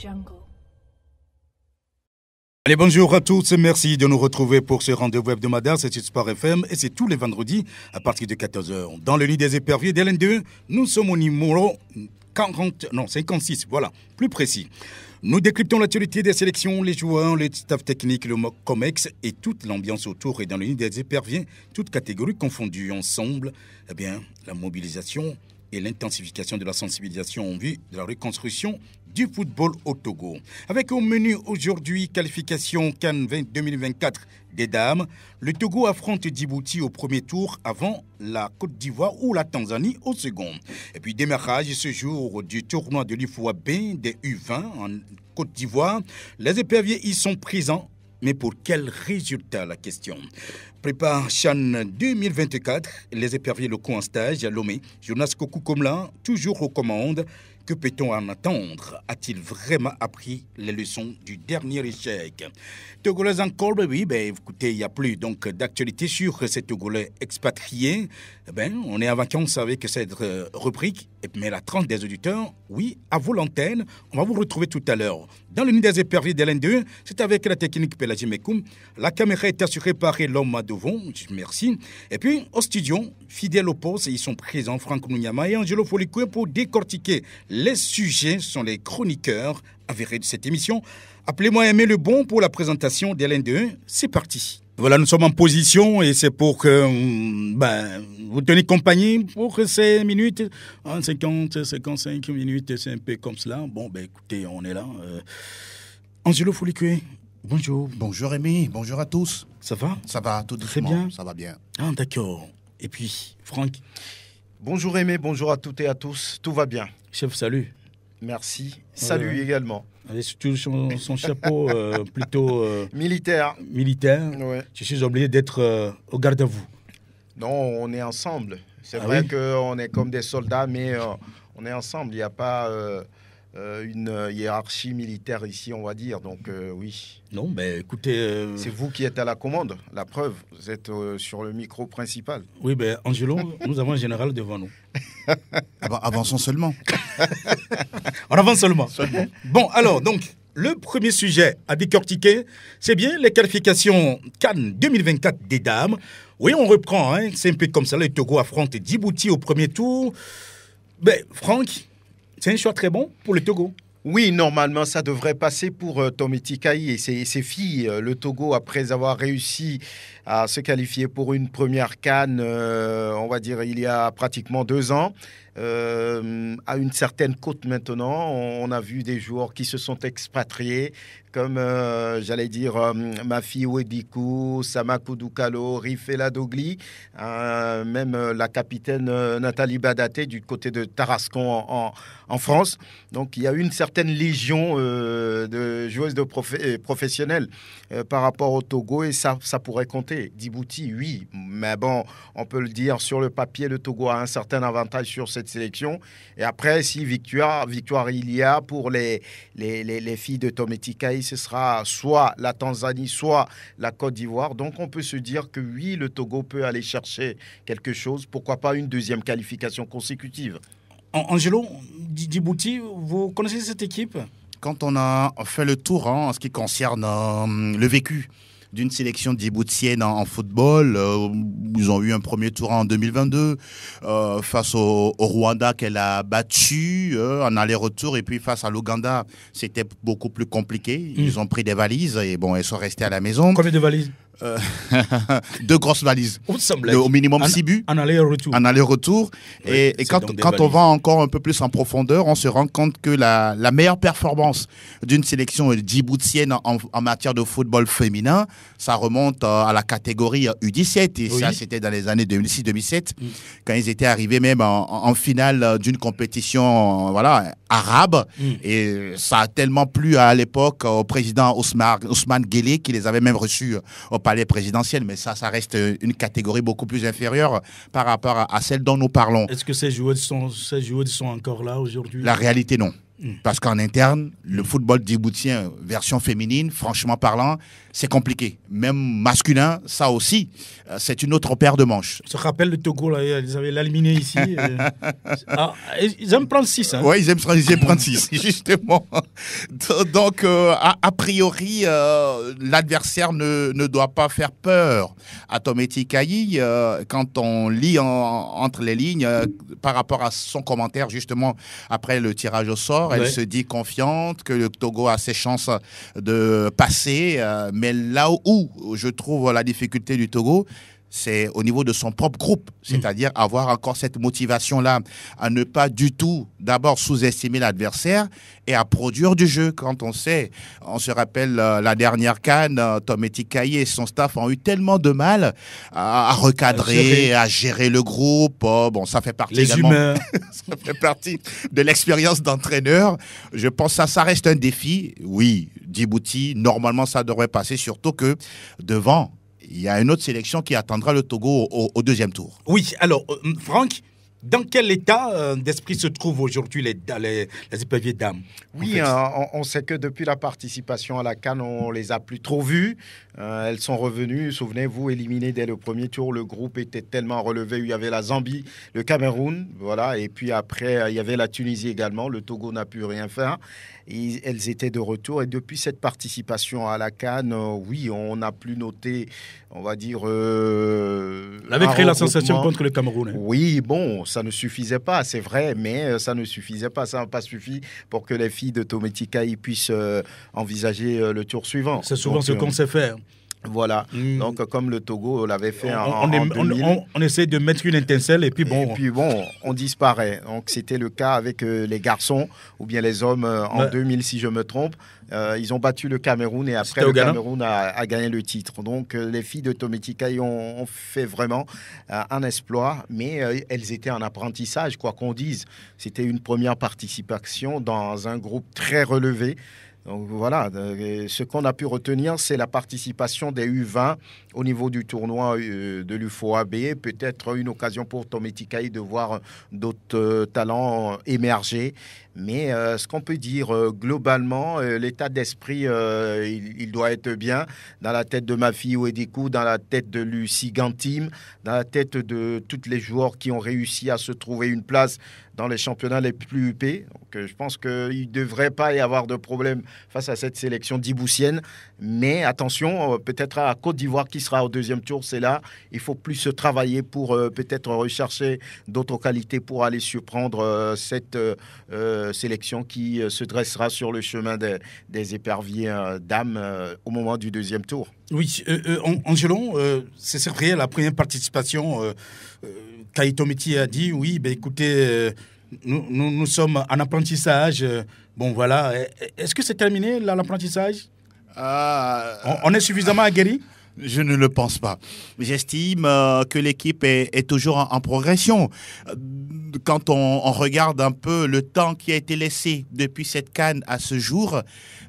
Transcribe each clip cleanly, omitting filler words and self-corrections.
Jungle. Allez, bonjour à tous, merci de nous retrouver pour ce rendez-vous hebdomadaire, c'est sur Sport FM et c'est tous les vendredis à partir de 14h. Dans le nid des éperviers d'LN2, nous sommes au numéro 56, voilà, plus précis. Nous décryptons l'actualité des sélections, les joueurs, les staff techniques, le COMEX et toute l'ambiance autour et dans le nid des éperviers, toutes catégories confondues ensemble, eh bien, la mobilisation et l'intensification de la sensibilisation en vue de la reconstruction du football au Togo. Avec au menu aujourd'hui, qualification CAN 2024 des dames, le Togo affronte Djibouti au premier tour avant la Côte d'Ivoire ou la Tanzanie au second. Et puis démarrage ce jour du tournoi de l'IFOA-B des U20 en Côte d'Ivoire. Les éperviers y sont présents. Mais pour quel résultat, la question? Prépare CHAN 2024, les éperviers locaux en stage à Lomé. Jonas Kokou-Komla, toujours aux commandes. Que peut-on en attendre? A-t-il vraiment appris les leçons du dernier échec? Togolais encore, oui, écoutez, il n'y a plus donc d'actualité sur ces Togolais expatriés. On est en vacances avec cette rubrique, mais la tranche des auditeurs, oui, à vous l'antenne, on va vous retrouver tout à l'heure. Dans le nid des éperviers de l'N2, c'est avec la technique Pélagie Mekoum. La caméra est assurée par l'homme à Devon, merci. Et puis, au studio, fidèles au poste, ils sont présents, Franck Mounyama et Angelo Folikoué, pour décortiquer les sujets, sont les chroniqueurs avérés de cette émission. Appelez-moi Aimé Le Bon pour la présentation de l'N2. C'est parti. Voilà, nous sommes en position et c'est pour que vous tenez compagnie pour ces minutes. 50, 55 minutes, c'est un peu comme cela. Écoutez, on est là. Angelo Folikoué, bonjour. Bonjour Aimé, bonjour à tous. Ça va? Ça va, tout doucement. Très bien. Ça va bien. Ah, d'accord. Et puis, Franck? Bonjour Aimé, bonjour à toutes et à tous. Tout va bien. Chef, salut. Merci. Salut également. Avec son chapeau plutôt militaire. Ouais. Je suis obligé d'être au garde à vous. Non, on est ensemble. C'est vrai qu'on est comme des soldats, mais on est ensemble. Il n'y a pas une hiérarchie militaire ici, on va dire. Donc oui. Non, écoutez... C'est vous qui êtes à la commande. La preuve, vous êtes sur le micro principal. Oui, Angelo, nous avons un général devant nous. Avançons seulement. On avance seulement. Bon, alors, donc, le premier sujet à décortiquer, c'est bien les qualifications CAN 2024 des dames. Oui, on reprend, c'est un peu comme ça. Le Togo affronte Djibouti au premier tour. Franck, c'est un choix très bon pour le Togo. Oui, normalement, ça devrait passer pour Tomiti Kayi et ses filles. Le Togo, après avoir réussi à se qualifier pour une première CAN, on va dire il y a pratiquement 2 ans, à une certaine cote maintenant, on a vu des joueurs qui se sont expatriés, comme ma fille Ouedikou, Samakou Doukalo, Rifela Dogli, même la capitaine Nathalie Badaté du côté de Tarascon en France. Donc il y a une certaine légion de joueuses professionnelles par rapport au Togo et ça pourrait compter. Djibouti, oui, mais bon, on peut le dire, sur le papier, le Togo a un certain avantage sur cette sélection. Et après, si victoire il y a pour les filles de Tomiti Kayi, ce sera soit la Tanzanie, soit la Côte d'Ivoire. Donc on peut se dire que oui, le Togo peut aller chercher quelque chose. Pourquoi pas une deuxième qualification consécutive? Angelo, Djibouti, vous connaissez cette équipe? Quand on a fait le tour en ce qui concerne le vécu d'une sélection djiboutienne en football. Ils ont eu un premier tour en 2022 face au Rwanda qu'elle a battu en aller-retour. Et puis face à l'Ouganda, c'était beaucoup plus compliqué. Ils ont pris des valises et ils sont restés à la maison. Combien de valises? 2 grosses valises. Au minimum 6 buts. En aller-retour. En aller-retour. Oui, et quand on va encore un peu plus en profondeur, on se rend compte que la meilleure performance d'une sélection djiboutienne en matière de football féminin, ça remonte à la catégorie U17. Et ça, c'était dans les années 2006-2007, quand ils étaient arrivés même en finale d'une compétition arabe. Et ça a tellement plu à l'époque au président Ousmane Guelleh, qui les avait même reçus au palais présidentiel. Mais ça reste une catégorie beaucoup plus inférieure par rapport à celle dont nous parlons. Est-ce que ces joueurs sont encore là aujourd'hui? La réalité, non. Parce qu'en interne, le football djiboutien, version féminine, franchement parlant, c'est compliqué. Même masculin, ça aussi, c'est une autre paire de manches. Je me rappelle le Togo, là, ils avaient éliminé ici. Ils aiment prendre 6. Hein. Oui, ils aiment prendre 6, justement. Donc, a priori, l'adversaire ne doit pas faire peur à Tometi Kayi. Quand on lit entre les lignes, par rapport à son commentaire, justement, après le tirage au sort, elle se dit confiante que le Togo a ses chances de passer. Mais là où je trouve la difficulté du Togo, c'est au niveau de son propre groupe, c'est-à-dire avoir encore cette motivation-là à ne pas du tout d'abord sous-estimer l'adversaire et à produire du jeu. Quand on se rappelle la dernière CAN, Tometi Kayi et son staff ont eu tellement de mal à recadrer, à gérer le groupe. Bon, ça fait partie les humains. Ça fait partie de l'expérience d'entraîneur. Je pense que ça reste un défi. Oui, Djibouti, normalement, ça devrait passer, surtout que devant, il y a une autre sélection qui attendra le Togo au deuxième tour. Oui, alors, Franck, dans quel état d'esprit se trouvent aujourd'hui les éperviers dames? Oui, on sait que depuis la participation à la CAN, on les a plus trop vues. Elles sont revenues, souvenez-vous, éliminées dès le premier tour. Le groupe était tellement relevé. Il y avait la Zambie, le Cameroun, voilà. Et puis après, il y avait la Tunisie également. Le Togo n'a pu rien faire. Elles étaient de retour. Et depuis cette participation à la CAN, oui, on n'a plus noté, on va dire... Elle avait créé la sensation contre le Cameroun. Hein. Oui, bon, ça ne suffisait pas, c'est vrai, mais ça ne suffisait pas. Ça n'a pas suffi pour que les filles de Tometi Kayi puissent envisager le tour suivant. C'est souvent ce qu'on sait faire. Voilà. Donc, comme le Togo l'avait fait en 2000. On essaie de mettre une étincelle et puis bon. Et puis bon, on disparaît. Donc, c'était le cas avec les garçons ou bien les hommes en 2000, si je me trompe. Ils ont battu le Cameroun et après, le Cameroun a gagné le titre. Donc, les filles de Tometi Kayi ont fait vraiment un exploit, mais elles étaient en apprentissage, quoi qu'on dise. C'était une première participation dans un groupe très relevé. Donc voilà, ce qu'on a pu retenir, c'est la participation des U20 au niveau du tournoi de l'UFOAB. Peut-être une occasion pour Tometi Kayi de voir d'autres talents émerger. Mais ce qu'on peut dire globalement, l'état d'esprit, il doit être bien dans la tête de Mafi Ouedikou, dans la tête de Lucie Gantim, dans la tête de tous les joueurs qui ont réussi à se trouver une place dans les championnats les plus huppés. Donc, je pense qu'il ne devrait pas y avoir de problème face à cette sélection djiboutienne. Mais attention, peut-être à Côte d'Ivoire qui sera au deuxième tour, c'est là. Il faut plus se travailler pour peut-être rechercher d'autres qualités pour aller surprendre cette sélection qui se dressera sur le chemin des éperviers dames au moment du deuxième tour. Oui, Angelon, c'est vrai, la première participation, Kayi Tometi a dit, oui, ben, écoutez, nous sommes en apprentissage. Bon, voilà. Est-ce que c'est terminé, l'apprentissage? On est suffisamment aguerri? Je ne le pense pas. J'estime que l'équipe est toujours en progression. Quand on regarde un peu le temps qui a été laissé depuis cette CAN à ce jour,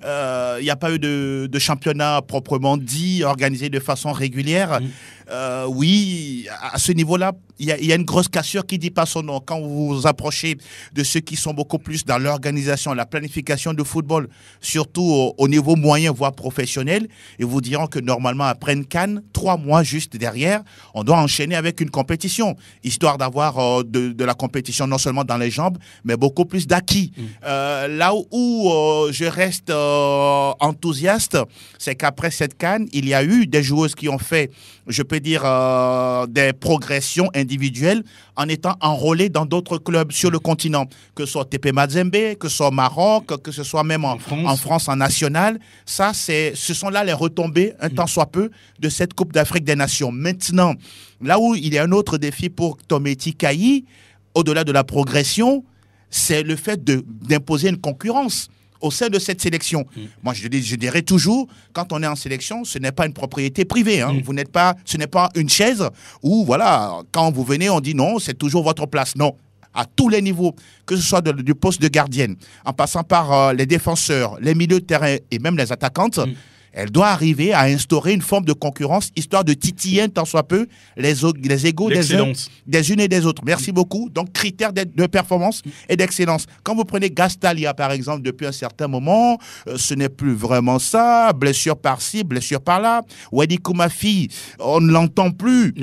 il n'y a pas eu de championnat proprement dit, organisé de façon régulière. Oui, à ce niveau-là, il y a une grosse cassure qui ne dit pas son nom. Quand vous vous approchez de ceux qui sont beaucoup plus dans l'organisation, la planification de football, surtout au niveau moyen, voire professionnel, ils vous diront que normalement, après une CAN, 3 mois juste derrière, on doit enchaîner avec une compétition, histoire d'avoir de la compétition non seulement dans les jambes, mais beaucoup plus d'acquis. Là où je reste enthousiaste, c'est qu'après cette CAN, il y a eu des joueuses qui ont fait, je peux dire, des progressions individuelles en étant enrôlées dans d'autres clubs sur le continent, que ce soit TP Mazembe, que ce soit au Maroc, que ce soit même en France, en national. Ça, ce sont là les retombées, un tant soit peu, de cette Coupe d'Afrique des Nations. Maintenant, là où il y a un autre défi pour Tometi Kayi, au-delà de la progression, c'est le fait d'imposer une concurrence au sein de cette sélection. Moi, je dirais toujours, quand on est en sélection, ce n'est pas une propriété privée. Hein. Ce n'est pas une chaise où, voilà, quand vous venez, on dit non, c'est toujours votre place. Non. À tous les niveaux, que ce soit du poste de gardienne, en passant par les défenseurs, les milieux de terrain et même les attaquantes, Elle doit arriver à instaurer une forme de concurrence, histoire de titiller un tant soit peu les égos des unes et des autres. Merci beaucoup. Donc, critères de performance et d'excellence. Quand vous prenez Gastalia, par exemple, depuis un certain moment, ce n'est plus vraiment ça. Blessure par-ci, blessure par-là. Wadi Koumafi, on ne l'entend plus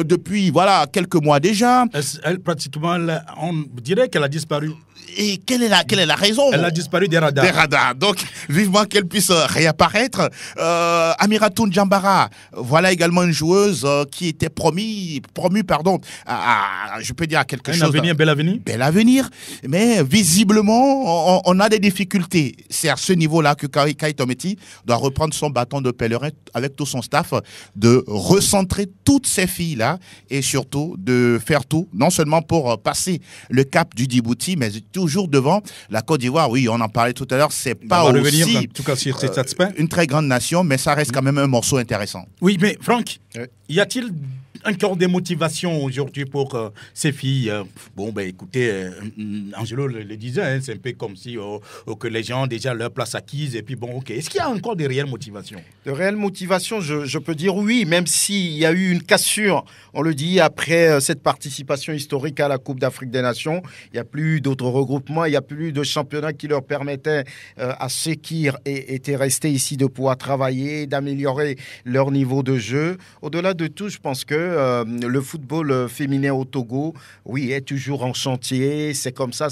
depuis quelques mois déjà. Elle, pratiquement, on dirait qu'elle a disparu. Et quelle est la raison? Elle a disparu des radars. Des radars. Donc, vivement qu'elle puisse réapparaître. Amiratou Djambara, voilà également une joueuse qui était promue, je peux dire à quelque chose. Bel avenir. Bel avenir. Mais visiblement, on a des difficultés. C'est à ce niveau-là que Kai Tometi doit reprendre son bâton de pèlerin avec tout son staff, de recentrer toutes ces filles-là et surtout de faire tout, non seulement pour passer le cap du Djibouti, mais toujours devant la Côte d'Ivoire. Oui, on en parlait tout à l'heure, c'est pas aussi revenir, en tout cas, sur cet aspect. Une très grande nation, mais ça reste quand même un morceau intéressant. Oui, mais Franck, y a-t-il encore des motivations aujourd'hui pour ces filles? Écoutez, Angelo le disait, c'est un peu comme si que les gens ont déjà leur place acquise et puis est-ce qu'il y a encore des réelles motivations? De réelles motivations, je peux dire oui, même s'il y a eu une cassure, on le dit, après cette participation historique à la Coupe d'Afrique des Nations. Il n'y a plus d'autres regroupements, il n'y a plus de championnats qui leur permettaient à ceux qui étaient restés ici de pouvoir travailler, d'améliorer leur niveau de jeu. Au-delà de tout, je pense que le football féminin au Togo, oui, est toujours en chantier. C'est comme ça,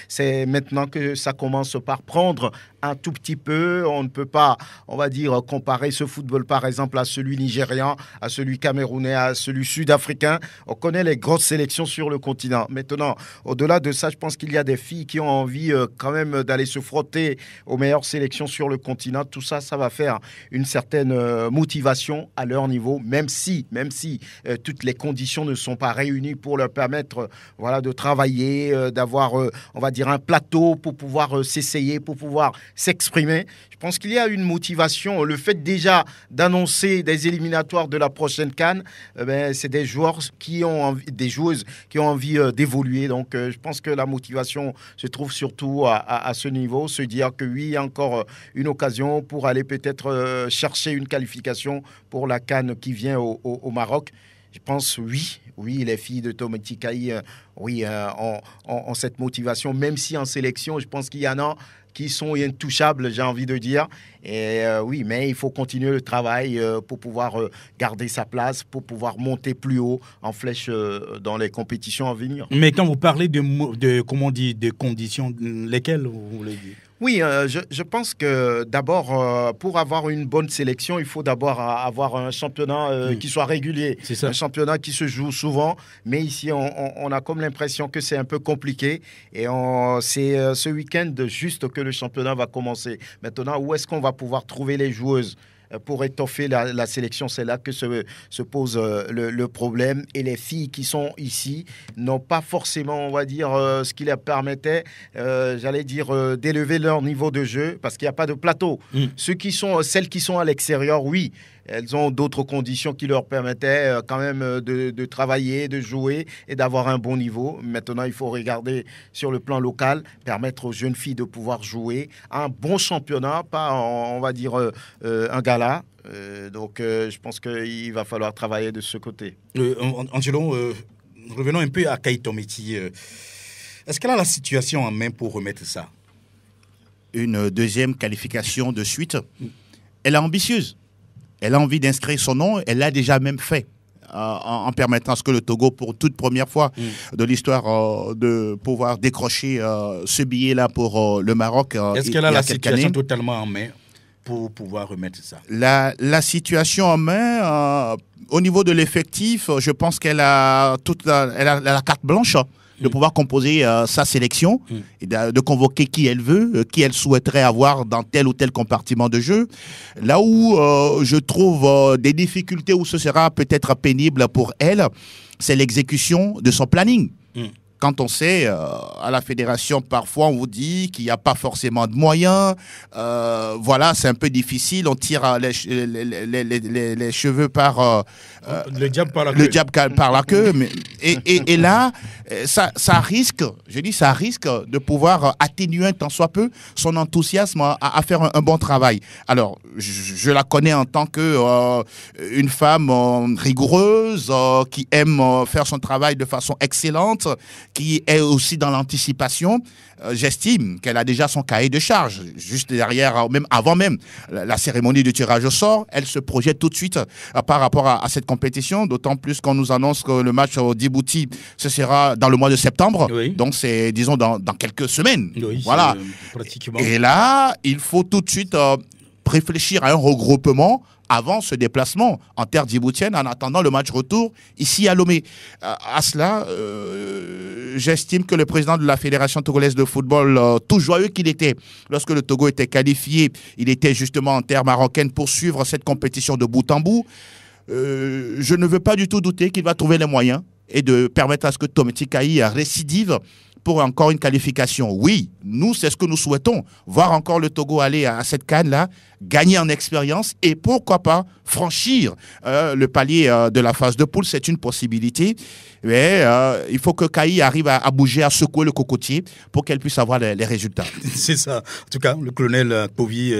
c'est maintenant que ça commence par prendre un tout petit peu. On ne peut pas, on va dire, comparer ce football, par exemple, à celui nigérian, à celui camerounais, à celui sud-africain. On connaît les grosses sélections sur le continent. Maintenant, au-delà de ça, je pense qu'il y a des filles qui ont envie quand même d'aller se frotter aux meilleures sélections sur le continent. Tout ça, ça va faire une certaine motivation à leur niveau, même si toutes les conditions ne sont pas réunies pour leur permettre de travailler, d'avoir, on va dire, un plateau pour pouvoir s'essayer, pour pouvoir s'exprimer. Je pense qu'il y a une motivation. Le fait déjà d'annoncer des éliminatoires de la prochaine CAN, c'est des joueuses qui ont envie d'évoluer. Donc, je pense que la motivation se trouve surtout à ce niveau, se dire que oui, il y a encore une occasion pour aller peut-être chercher une qualification pour la CAN qui vient au Maroc. Je pense oui, les filles de Tometi Kai ont cette motivation, même si en sélection, je pense qu'il y en a qui sont intouchables, j'ai envie de dire. Et oui, mais il faut continuer le travail pour pouvoir garder sa place, pour pouvoir monter plus haut en flèche dans les compétitions à venir. Mais quand vous parlez de conditions, lesquelles vous voulez dire? Oui, je pense que d'abord, pour avoir une bonne sélection, il faut d'abord avoir un championnat qui soit régulier. C'est ça. Un championnat qui se joue souvent, mais ici, on a comme l'impression que c'est un peu compliqué. Et c'est ce week-end juste que le championnat va commencer. Maintenant, où est-ce qu'on va pouvoir trouver les joueuses pour étoffer la sélection? C'est là que se pose le problème. Et les filles qui sont ici n'ont pas forcément, on va dire, ce qui leur permettait, d'élever leur niveau de jeu, parce qu'il n'y a pas de plateau. Celles qui sont à l'extérieur, oui, elles ont d'autres conditions qui leur permettaient quand même de travailler, de jouer et d'avoir un bon niveau. Maintenant, il faut regarder sur le plan local, permettre aux jeunes filles de pouvoir jouer un bon championnat, pas, on va dire, un gala. Donc, je pense qu'il va falloir travailler de ce côté. Angelo, revenons un peu à Kai Tometi. Est-ce qu'elle a la situation en main pour remettre ça? Une deuxième qualification de suite. Elle est ambitieuse. Elle a envie d'inscrire son nom. Elle l'a déjà même fait en permettant à ce que le Togo, pour toute première fois de l'histoire, de pouvoir décrocher ce billet-là pour le Maroc. Est-ce qu'elle a la situation totalement en main pour pouvoir remettre ça? La situation en main, au niveau de l'effectif, je pense qu'elle a la carte blanche de pouvoir composer sa sélection et de convoquer qui elle veut, qui elle souhaiterait avoir dans tel ou tel compartiment de jeu. Là où je trouve des difficultés, où ce sera peut-être pénible pour elle, c'est l'exécution de son planning. Quand on sait, à la fédération, parfois on vous dit qu'il n'y a pas forcément de moyens, c'est un peu difficile, on tire les cheveux par... le diable par la queue. Le diable par la queue. Et là, ça risque de pouvoir atténuer un tant soit peu son enthousiasme à faire un bon travail. Alors, je la connais en tant que une femme rigoureuse, qui aime faire son travail de façon excellente, qui est aussi dans l'anticipation. J'estime qu'elle a déjà son cahier de charge. Juste derrière, même avant même la cérémonie de tirage au sort, elle se projette tout de suite par rapport à cette compétition, d'autant plus qu'on nous annonce que le match au Djibouti, ce sera dans le mois de septembre. Oui. Donc c'est, disons, dans quelques semaines. Oui, voilà. Pratiquement. Et là, il faut tout de suite réfléchir à un regroupement avant ce déplacement en terre djiboutienne, en attendant le match retour ici à Lomé. À cela, j'estime que le président de la Fédération togolaise de football, tout joyeux qu'il était, lorsque le Togo était qualifié, il était justement en terre marocaine pour suivre cette compétition de bout en bout. Je ne veux pas du tout douter qu'il va trouver les moyens et de permettre à ce que Tometi Kayi récidive pour encore une qualification. Oui, nous, c'est ce que nous souhaitons, voir encore le Togo aller à cette CAN-là, gagner en expérience et pourquoi pas franchir le palier de la phase de poule, c'est une possibilité. Mais il faut que Kayi arrive à bouger, à secouer le cocotier pour qu'elle puisse avoir les résultats. C'est ça. En tout cas, le colonel Povi,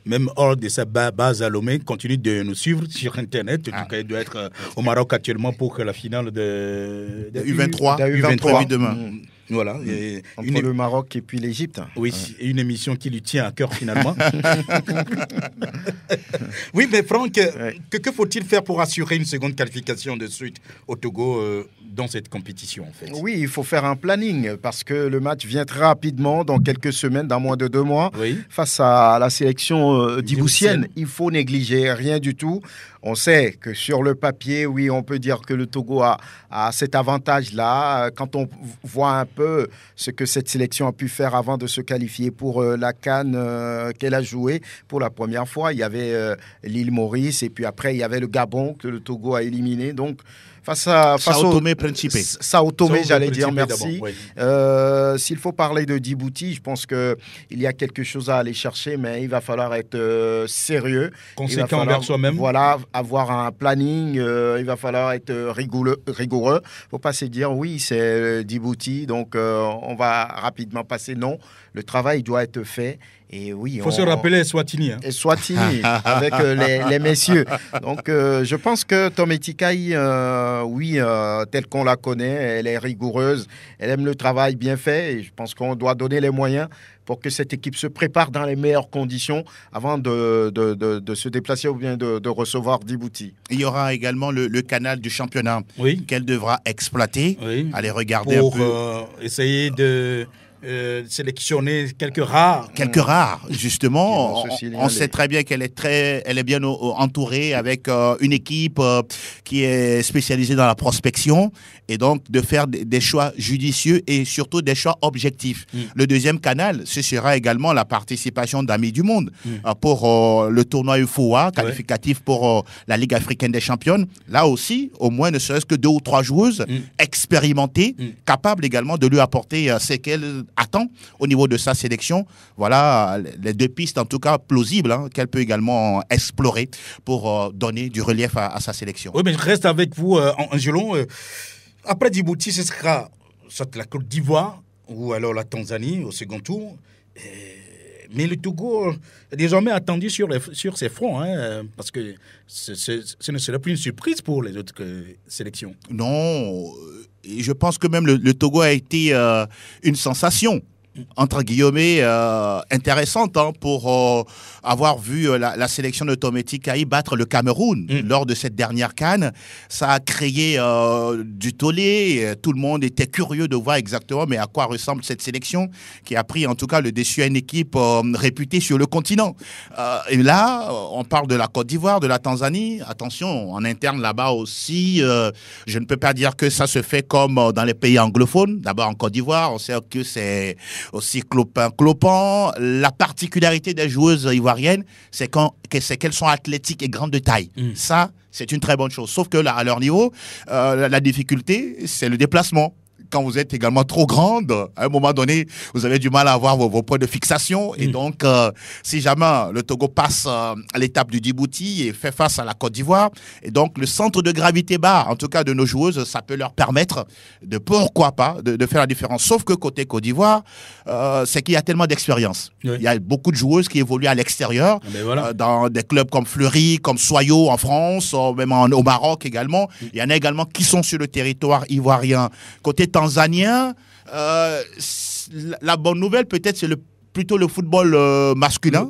même hors de sa base à Lomé, continue de nous suivre sur Internet. En tout cas, il doit être au Maroc actuellement pour que la finale de U23 prévue demain. Voilà. Entre le Maroc et puis l'Égypte. Oui, une émission qui lui tient à cœur finalement. Oui, mais Franck, que faut-il faire pour assurer une seconde qualification de suite au Togo dans cette compétition en fait? Oui, il faut faire un planning parce que le match vient très rapidement, dans quelques semaines, dans moins de 2 mois. Oui. Face à la sélection djiboutienne, il faut négliger rien du tout. On sait que sur le papier, oui, on peut dire que le Togo a cet avantage-là. Quand on voit un peu ce que cette sélection a pu faire avant de se qualifier pour la CAN qu'elle a jouée pour la première fois, il y avait l'île Maurice et puis après, il y avait le Gabon que le Togo a éliminé. Donc, Sao Tomé Principe. Sao Tomé, j'allais dire, merci. Oui. S'il faut parler de Djibouti, je pense qu'il y a quelque chose à aller chercher, mais il va falloir être sérieux. Conséquent envers soi-même. Voilà, avoir un planning, il va falloir être rigoureux. Il ne faut pas se dire, oui, c'est Djibouti, donc on va rapidement passer. Non, le travail doit être fait. Et oui, il faut se rappeler Swatini. Et Swatini, avec les messieurs. Donc, je pense que Tometi Kayi, oui, telle qu'on la connaît, elle est rigoureuse, elle aime le travail bien fait. Et je pense qu'on doit donner les moyens pour que cette équipe se prépare dans les meilleures conditions avant de se déplacer ou bien de recevoir Djibouti. Il y aura également le canal du championnat qu'elle devra exploiter, aller regarder pour un peu. Essayer de sélectionner quelques rares. Quelques rares, justement. On sait très bien qu'elle est bien entourée avec une équipe qui est spécialisée dans la prospection et donc de faire des choix judicieux et surtout des choix objectifs. Le deuxième canal, ce sera également la participation d'Amis du Monde pour le tournoi UFOA, qualificatif pour la Ligue africaine des championnes. Là aussi, au moins ne serait-ce que 2 ou 3 joueuses expérimentées, capables également de lui apporter ce qu'elle attend au niveau de sa sélection. Voilà les 2 pistes en tout cas plausibles qu'elle peut également explorer pour donner du relief à sa sélection. Oui, mais je reste avec vous, Angelon. Après Djibouti, ce sera soit la Côte d'Ivoire ou alors la Tanzanie au second tour. Mais le Togo est désormais attendu sur ses fronts, parce que ce ne sera plus une surprise pour les autres sélections. Non, je pense que même le Togo a été une sensation, entre guillemets, intéressante pour avoir vu la sélection de Tometi Kayi battre le Cameroun lors de cette dernière CAN. Ça a créé du tollé. Tout le monde était curieux de voir exactement mais à quoi ressemble cette sélection qui a pris en tout cas le dessus à une équipe réputée sur le continent. Et là, on parle de la Côte d'Ivoire, de la Tanzanie. Attention, en interne là-bas aussi, je ne peux pas dire que ça se fait comme dans les pays anglophones. D'abord en Côte d'Ivoire, on sait que c'est aussi clopin. La particularité des joueuses ivoiriennes, c'est qu'elles sont athlétiques et grandes de taille. Ça, c'est une très bonne chose. Sauf que là, à leur niveau, la difficulté, c'est le déplacement. quand vous êtes également trop grande, à un moment donné, vous avez du mal à avoir vos points de fixation. Et donc, si jamais le Togo passe à l'étape du Djibouti et fait face à la Côte d'Ivoire, et donc le centre de gravité bas, en tout cas de nos joueuses, ça peut leur permettre de, pourquoi pas, de faire la différence. Sauf que côté Côte d'Ivoire, c'est qu'il y a tellement d'expérience. Oui. Il y a beaucoup de joueuses qui évoluent à l'extérieur, voilà. Dans des clubs comme Fleury, comme Soyo en France, même au Maroc également. Il y en a également qui sont sur le territoire ivoirien. Côté tanzanien, la bonne nouvelle peut-être c'est plutôt le football masculin,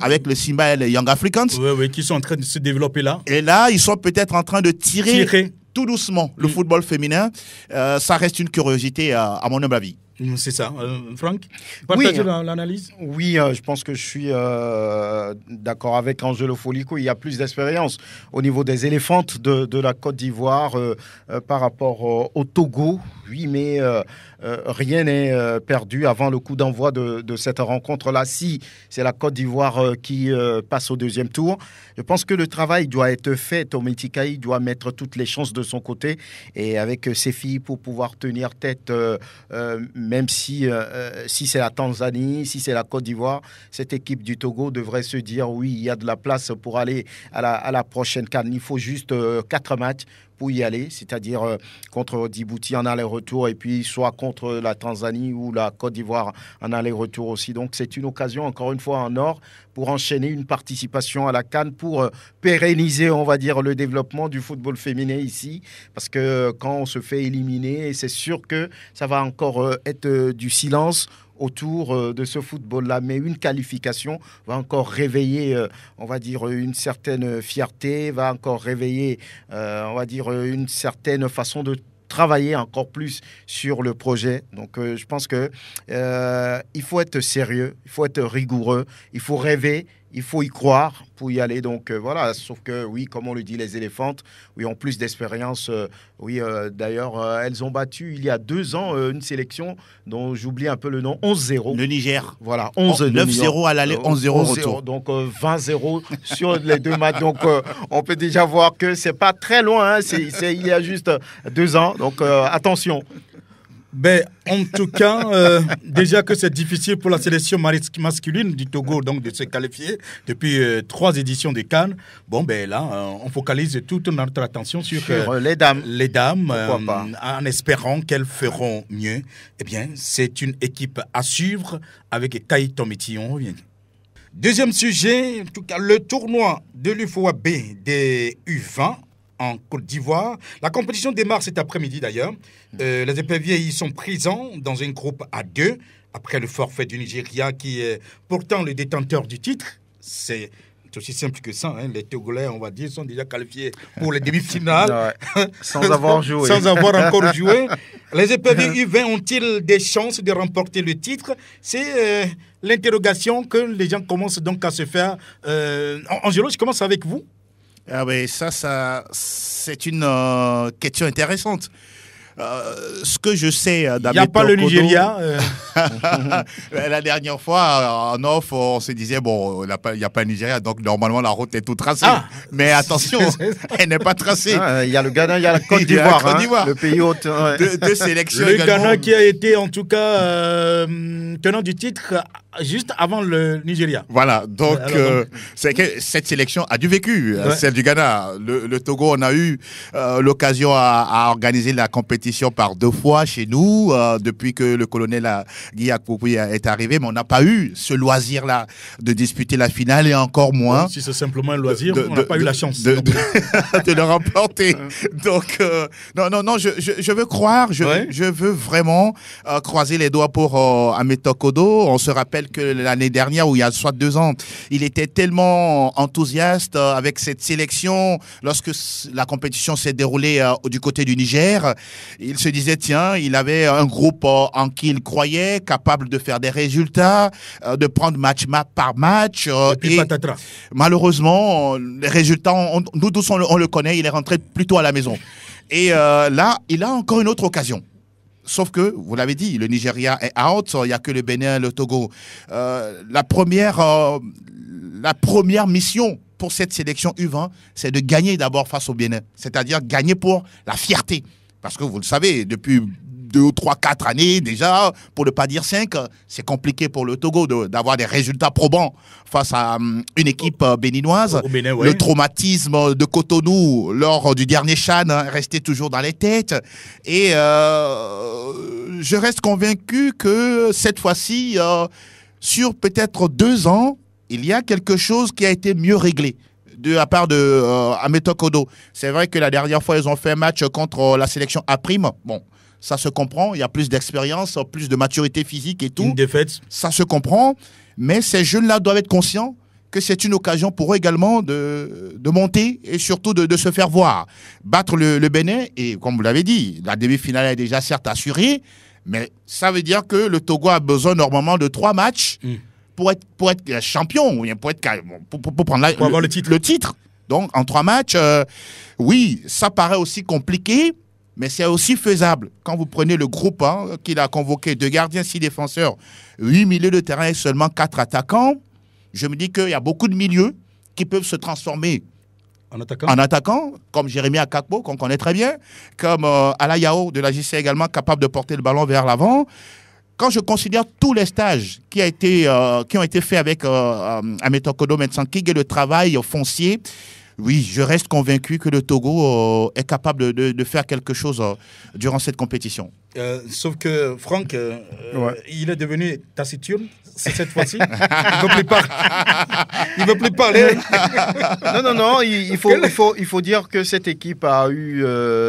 avec le Simba et les Young Africans. Oui, qui sont en train de se développer là. Et là, ils sont peut-être en train de tirer tout doucement le football féminin. Ça reste une curiosité à mon humble avis. C'est ça. Franck, partagez l'analyse. Oui, je pense que je suis d'accord avec Angelo Folico. Il y a plus d'expérience au niveau des éléphantes de la Côte d'Ivoire par rapport au Togo. Oui, mais rien n'est perdu avant le coup d'envoi de cette rencontre-là. Si c'est la Côte d'Ivoire qui passe au deuxième tour, je pense que le travail doit être fait. Tomiti Kayi doit mettre toutes les chances de son côté et avec ses filles pour pouvoir tenir tête, même si c'est la Tanzanie, si c'est la Côte d'Ivoire, cette équipe du Togo devrait se dire oui, il y a de la place pour aller à la prochaine CAN. Il faut juste 4 matchs pour y aller, c'est-à-dire contre Djibouti en aller-retour et puis soit contre la Tanzanie ou la Côte d'Ivoire en aller-retour aussi. Donc c'est une occasion, encore une fois, en or pour enchaîner une participation à la CAN, pour pérenniser, on va dire, le développement du football féminin ici. Parce que quand on se fait éliminer, c'est sûr que ça va encore être du silence autour de ce football-là. Mais une qualification va encore réveiller, on va dire, une certaine fierté, va encore réveiller, on va dire, une certaine façon de travailler encore plus sur le projet. Donc, je pense que il faut être sérieux, il faut être rigoureux, il faut rêver, il faut y croire pour y aller. Donc, voilà. Sauf que, oui, comme on le dit, les éléphantes, oui, ont plus d'expérience. Oui, d'ailleurs, elles ont battu, il y a 2 ans, une sélection dont j'oublie un peu le nom, 11-0. Le Niger. Voilà, 9-0 à l'aller, 11-0 au retour. Donc, 20-0 sur les 2 matchs. Donc, on peut déjà voir que c'est pas très loin. Hein. Il y a juste 2 ans. Donc, attention. Ben, en tout cas, déjà que c'est difficile pour la sélection masculine du Togo donc de se qualifier depuis 3 éditions de CAN. Bon, ben là, on focalise toute notre attention sur les dames. Les dames, en espérant qu'elles feront mieux. Eh bien, c'est une équipe à suivre avec Kayi Tomiti. On revient. Deuxième sujet, en tout cas, le tournoi de l'UFOAB des U20 en Côte d'Ivoire. La compétition démarre cet après-midi d'ailleurs. Les éperviers y sont présents dans un groupe à 2 après le forfait du Nigeria qui est pourtant le détenteur du titre. C'est aussi simple que ça. Hein. Les Togolais, on va dire, sont déjà qualifiés pour les demi-finales. Sans avoir joué. Sans avoir encore joué. Les éperviers U20 ont-ils des chances de remporter le titre? C'est l'interrogation que les gens commencent donc à se faire. Angelo, je commence avec vous. Ah oui, ça c'est une question intéressante. Ce que je sais il n'y a pas le Nigeria. La dernière fois, en off, on se disait, bon, il n'y a pas le Nigeria, donc normalement la route est toute tracée. Mais attention, elle n'est pas tracée. Il y a le Ghana, il y a la Côte d'Ivoire. Le pays hôte. Deux sélections le également. Ghana qui a été en tout cas tenant du titre juste avant le Nigeria. Voilà, donc c'est que cette sélection a du vécu, celle du Ghana. Le Togo, on a eu l'occasion à organiser la compétition par 2 fois chez nous, depuis que le colonel Guy Akpoupoui est arrivé, mais on n'a pas eu ce loisir-là de disputer la finale et encore moins... Si c'est simplement un loisir, on n'a pas eu la chance. De le remporter. Donc, non, je veux croire, je veux vraiment croiser les doigts pour Ameto Kodo. On se rappelle que l'année dernière, ou il y a soit 2 ans, il était tellement enthousiaste avec cette sélection lorsque la compétition s'est déroulée du côté du Niger. Il se disait, tiens, il avait un groupe en qui il croyait, capable de faire des résultats, de prendre match par match. Et malheureusement, les résultats, nous tous on le connaît, il est rentré plutôt à la maison. Et là, il a encore une autre occasion. Sauf que, vous l'avez dit, le Nigeria est out, il n'y a que le Bénin, le Togo. La première mission pour cette sélection U20, c'est de gagner d'abord face au Bénin. C'est-à-dire gagner pour la fierté. Parce que vous le savez, depuis 2, 3, 4 années déjà, pour ne pas dire 5, c'est compliqué pour le Togo d'avoir des résultats probants face à une équipe béninoise. Au Bénin, Le traumatisme de Cotonou lors du dernier CHAN est resté toujours dans les têtes. Et je reste convaincu que cette fois-ci, sur peut-être 2 ans, il y a quelque chose qui a été mieux réglé de la part de Ameto Kodo. C'est vrai que la dernière fois, ils ont fait un match contre la sélection A'. Bon, ça se comprend. Il y a plus d'expérience, plus de maturité physique et tout. Une défaite. Ça se comprend. Mais ces jeunes-là doivent être conscients que c'est une occasion pour eux également de monter et surtout de se faire voir. Battre le Bénin, et comme vous l'avez dit, la demi-finale est déjà certes assurée, mais ça veut dire que le Togo a besoin normalement de 3 matchs pour être champion, pour prendre avoir le titre. Donc, en 3 matchs, oui, ça paraît aussi compliqué, mais c'est aussi faisable. Quand vous prenez le groupe qu'il a convoqué, 2 gardiens, 6 défenseurs, 8 milieux de terrain et seulement 4 attaquants, je me dis qu'il y a beaucoup de milieux qui peuvent se transformer en attaquant, comme Jérémy Akakpo, qu'on connaît très bien, comme Ala Yao de la JC également, capable de porter le ballon vers l'avant. Quand je considère tous les stages qui ont été faits avec Ameto Kodo Metsankig et le travail foncier, oui, je reste convaincu que le Togo est capable de faire quelque chose durant cette compétition. Sauf que Franck, il est devenu taciturne cette fois-ci. Il ne veut plus parler. Non. Il faut dire que cette équipe a eu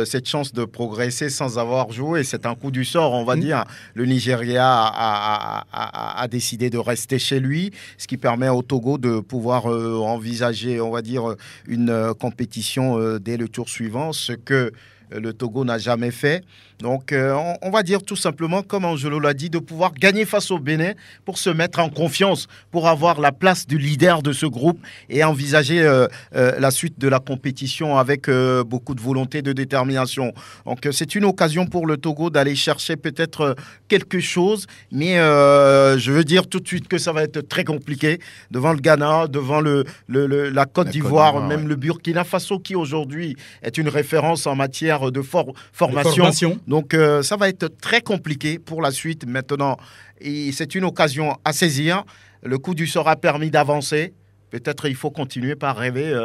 cette chance de progresser sans avoir joué. C'est un coup du sort, on va dire. Le Nigeria a décidé de rester chez lui, ce qui permet au Togo de pouvoir envisager, on va dire, une compétition dès le tour suivant, ce que le Togo n'a jamais fait. Donc, on va dire tout simplement, comme Angelo l'a dit, de pouvoir gagner face au Bénin pour se mettre en confiance, pour avoir la place du leader de ce groupe et envisager la suite de la compétition avec beaucoup de volonté, de détermination. Donc, c'est une occasion pour le Togo d'aller chercher peut-être quelque chose, mais je veux dire tout de suite que ça va être très compliqué devant le Ghana, devant la Côte d'Ivoire, même le Burkina Faso qui aujourd'hui est une référence en matière de formation. Donc, ça va être très compliqué pour la suite maintenant. Et c'est une occasion à saisir. Le coup du sort a permis d'avancer. Peut-être il faut continuer par rêver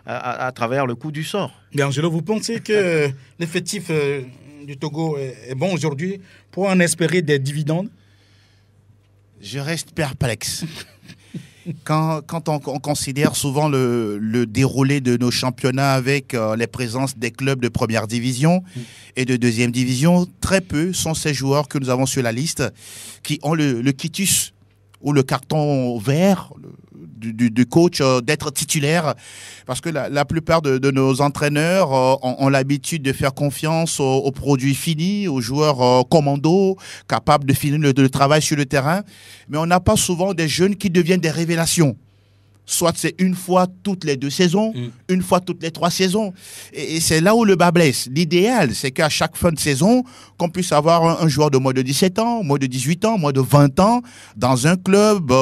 à travers le coup du sort. Mais Angelo, vous pensez que l'effectif du Togo est bon aujourd'hui pour en espérer des dividendes? Je reste perplexe. Quand on considère souvent le déroulé de nos championnats avec les présences des clubs de première division et de deuxième division, très peu sont ces joueurs que nous avons sur la liste qui ont le quitus ou le carton vert du coach d'être titulaire, parce que la plupart de nos entraîneurs ont l'habitude de faire confiance aux produits finis, aux joueurs commando, capables de finir le travail sur le terrain, mais on n'a pas souvent des jeunes qui deviennent des révélations. Soit c'est une fois toutes les 2 saisons, une fois toutes les 3 saisons. Et c'est là où le bas blesse. L'idéal, c'est qu'à chaque fin de saison, qu'on puisse avoir un joueur de moins de 17 ans, moins de 18 ans, moins de 20 ans, dans un club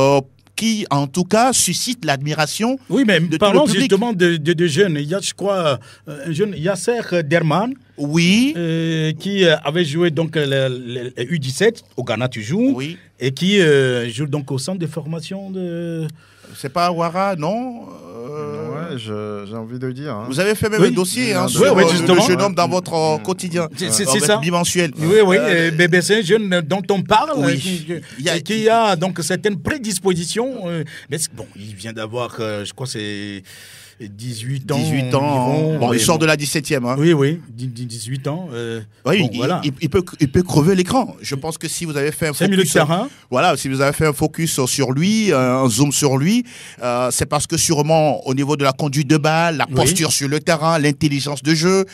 qui, en tout cas, suscite l'admiration. Oui, mais parlons justement de jeunes. Il y a, je crois, un jeune, Yasser Derman. Oui. Qui avait joué donc les U17 au Ghana toujours. Oui. Et qui joue donc au centre de formation de... C'est pas Ouara, non Ouais, j'ai envie de dire. Vous avez fait même un dossier sur le jeune homme dans votre quotidien. C'est ça. Bimensuel. Oui. Bébé, c'est un jeune dont on parle, qui a donc certaines prédispositions. Mais bon, il vient d'avoir, je crois, c'est 18 ans. 18 ans. Bon, il sort de la 17e. Hein. Oui, 18 ans. Oui, bon, voilà. il peut crever l'écran. Je pense que si vous avez fait un focus, si vous avez fait un focus sur lui, un zoom sur lui, c'est parce que sûrement au niveau de la conduite de balle, la posture sur le terrain, l'intelligence de jeu,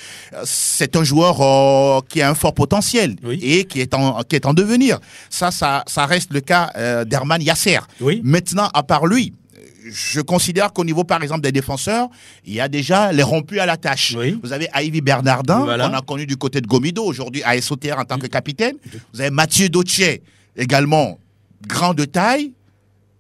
c'est un joueur qui a un fort potentiel et qui est en devenir. Ça reste le cas d'Herman Yasser. Oui. Maintenant, à part lui, je considère qu'au niveau, par exemple, des défenseurs, il y a déjà les rompus à la tâche. Oui. Vous avez Ivy Bernardin, qu'on a connu du côté de Gomido, aujourd'hui à SOTR en tant que capitaine. Vous avez Mathieu Dautier, également grand de taille,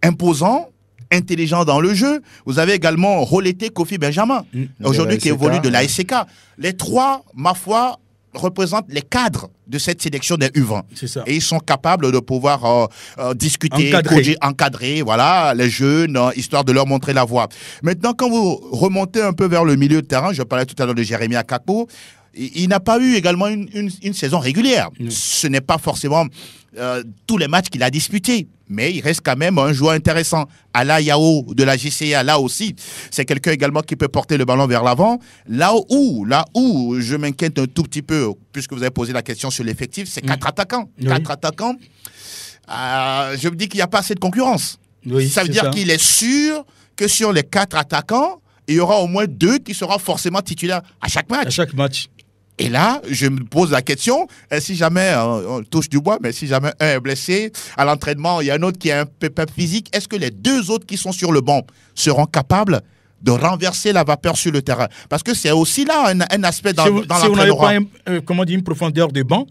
imposant, intelligent dans le jeu. Vous avez également Roleté Kofi Benjamin, aujourd'hui qui évolue de l'ASK. Les trois, ma foi, représentent les cadres de cette sélection des U20. C'est ça. Et ils sont capables de pouvoir discuter, encadrer voilà, les jeunes, histoire de leur montrer la voie. Maintenant, quand vous remontez un peu vers le milieu de terrain, je parlais tout à l'heure de Jérémy Akakpo, il n'a pas eu également une saison régulière. Ce n'est pas forcément tous les matchs qu'il a disputés, mais il reste quand même un joueur intéressant. Ala Yao de la JCA, là aussi, c'est quelqu'un également qui peut porter le ballon vers l'avant. Là où je m'inquiète un tout petit peu, puisque vous avez posé la question sur l'effectif, c'est 4 attaquants. 4 attaquants. Je me dis qu'il n'y a pas assez de concurrence. Oui, ça veut dire qu'il est sûr que sur les 4 attaquants, il y aura au moins 2 qui seront forcément titulaires à chaque match. À chaque match. Et là, je me pose la question, si jamais, on touche du bois, mais si jamais un est blessé à l'entraînement, il y a un autre qui a un pépin physique, est-ce que les 2 autres qui sont sur le banc seront capables de renverser la vapeur sur le terrain? Parce que c'est aussi là un aspect dans l'entraînement. Si on n'avait pas une profondeur de banc.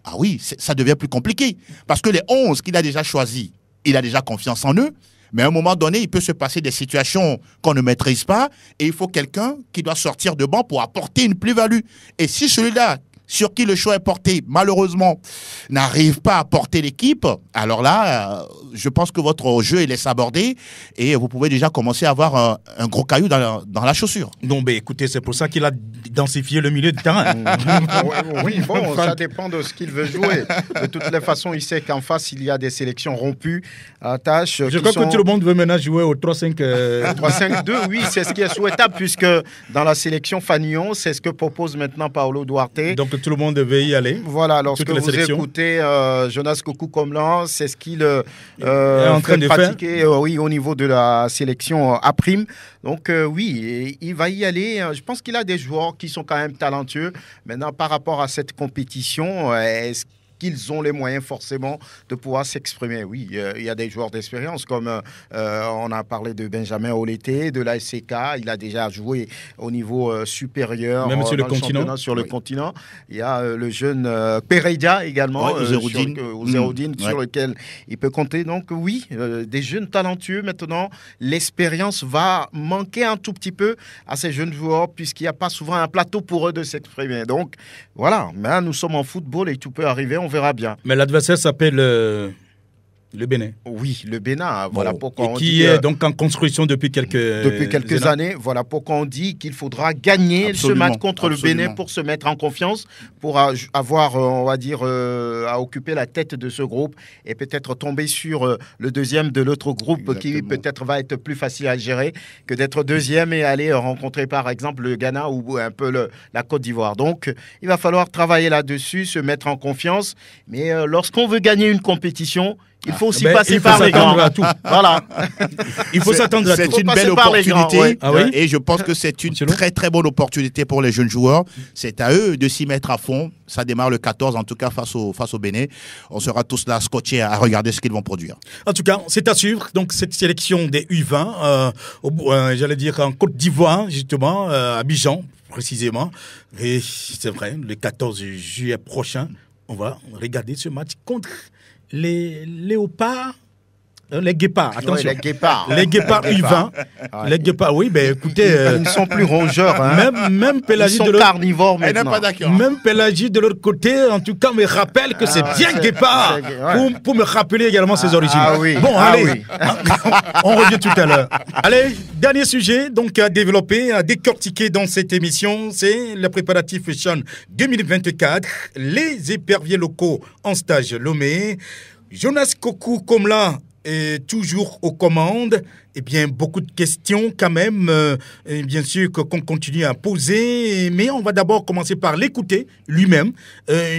Ah oui, ça devient plus compliqué. Parce que les 11 qu'il a déjà choisis, il a déjà confiance en eux. Mais à un moment donné, il peut se passer des situations qu'on ne maîtrise pas et il faut quelqu'un qui doit sortir de banc pour apporter une plus-value. Et si celui-là, sur qui le choix est porté, malheureusement, n'arrive pas à porter l'équipe, alors là, je pense que votre jeu, il est sabordé et vous pouvez déjà commencer à avoir un gros caillou dans la chaussure. Non, mais écoutez, c'est pour ça qu'il a densifié le milieu de terrain. Oui, bon, ça dépend de ce qu'il veut jouer. De toutes les façons, il sait qu'en face, il y a des sélections rompues à tâche. Je crois que tout le monde veut maintenant jouer au 3-5... 3-5-2, oui, c'est ce qui est souhaitable, puisque dans la sélection Fagnon, c'est ce que propose maintenant Paolo Duarte. Donc tout le monde devait y aller. Voilà, lorsque vous écoutez Jonas Kokou-Komlan, c'est ce qu'il est en train de pratiquer oui, au niveau de la sélection A'. Donc oui, il va y aller. Je pense qu'il a des joueurs qui sont quand même talentueux. Maintenant, par rapport à cette compétition, est-ce qu'ils ont les moyens forcément de pouvoir s'exprimer? Oui, il y a des joueurs d'expérience comme on a parlé de Benjamin Olété, de la SCK. Il a déjà joué au niveau supérieur. Même sur le continent. Sur le continent. Il y a le jeune Pereira également, Ouzéroudine, sur lequel il peut compter. Donc oui, des jeunes talentueux. Maintenant, l'expérience va manquer un tout petit peu à ces jeunes joueurs puisqu'il n'y a pas souvent un plateau pour eux de s'exprimer. Donc voilà, mais nous sommes en football et tout peut arriver. On verra bien. Mais l'adversaire s'appelle le Bénin. Oui, le Bénin. Voilà pourquoi et qui est donc en construction depuis quelques années. Voilà pourquoi on dit qu'il faudra gagner ce match contre le Bénin pour se mettre en confiance, pour avoir, on va dire, à occuper la tête de ce groupe et peut-être tomber sur le deuxième de l'autre groupe. Exactement. Qui peut-être va être plus facile à gérer que d'être deuxième et aller rencontrer par exemple le Ghana ou un peu la Côte d'Ivoire. Donc, il va falloir travailler là-dessus, se mettre en confiance. Mais lorsqu'on veut gagner une compétition, il faut aussi passer par les grands. À tout. Voilà. Il faut s'attendre à tout. C'est une belle opportunité. Ah oui? Et je pense que c'est une très très bonne opportunité pour les jeunes joueurs. C'est à eux de s'y mettre à fond. Ça démarre le 14, en tout cas face au Bénin. On sera tous là scotchés à regarder ce qu'ils vont produire. En tout cas, c'est à suivre. Donc cette sélection des U20, j'allais dire en Côte d'Ivoire, justement, à Abidjan, précisément. Et c'est vrai, le 14 juillet prochain, on va regarder ce match contre les léopards, les guépards, attention. Oui, les guépards U20. Les guépards, oui, ben écoutez. Ils ne sont plus rongeurs. Hein. Même Pélagie ils sont carnivores maintenant. Même Pélagie de leur côté, en tout cas, me rappelle que c'est bien guépard. Pour me rappeler également ses origines. Oui. Bon, allez, on revient tout à l'heure. Allez, dernier sujet, donc à développer, à décortiquer dans cette émission, c'est le préparatif CHAN 2024, les éperviers locaux en stage Lomé. Jonas Kokou-Komlan est toujours aux commandes. Eh bien, beaucoup de questions quand même, bien sûr, qu'on continue à poser. Mais on va d'abord commencer par l'écouter lui-même.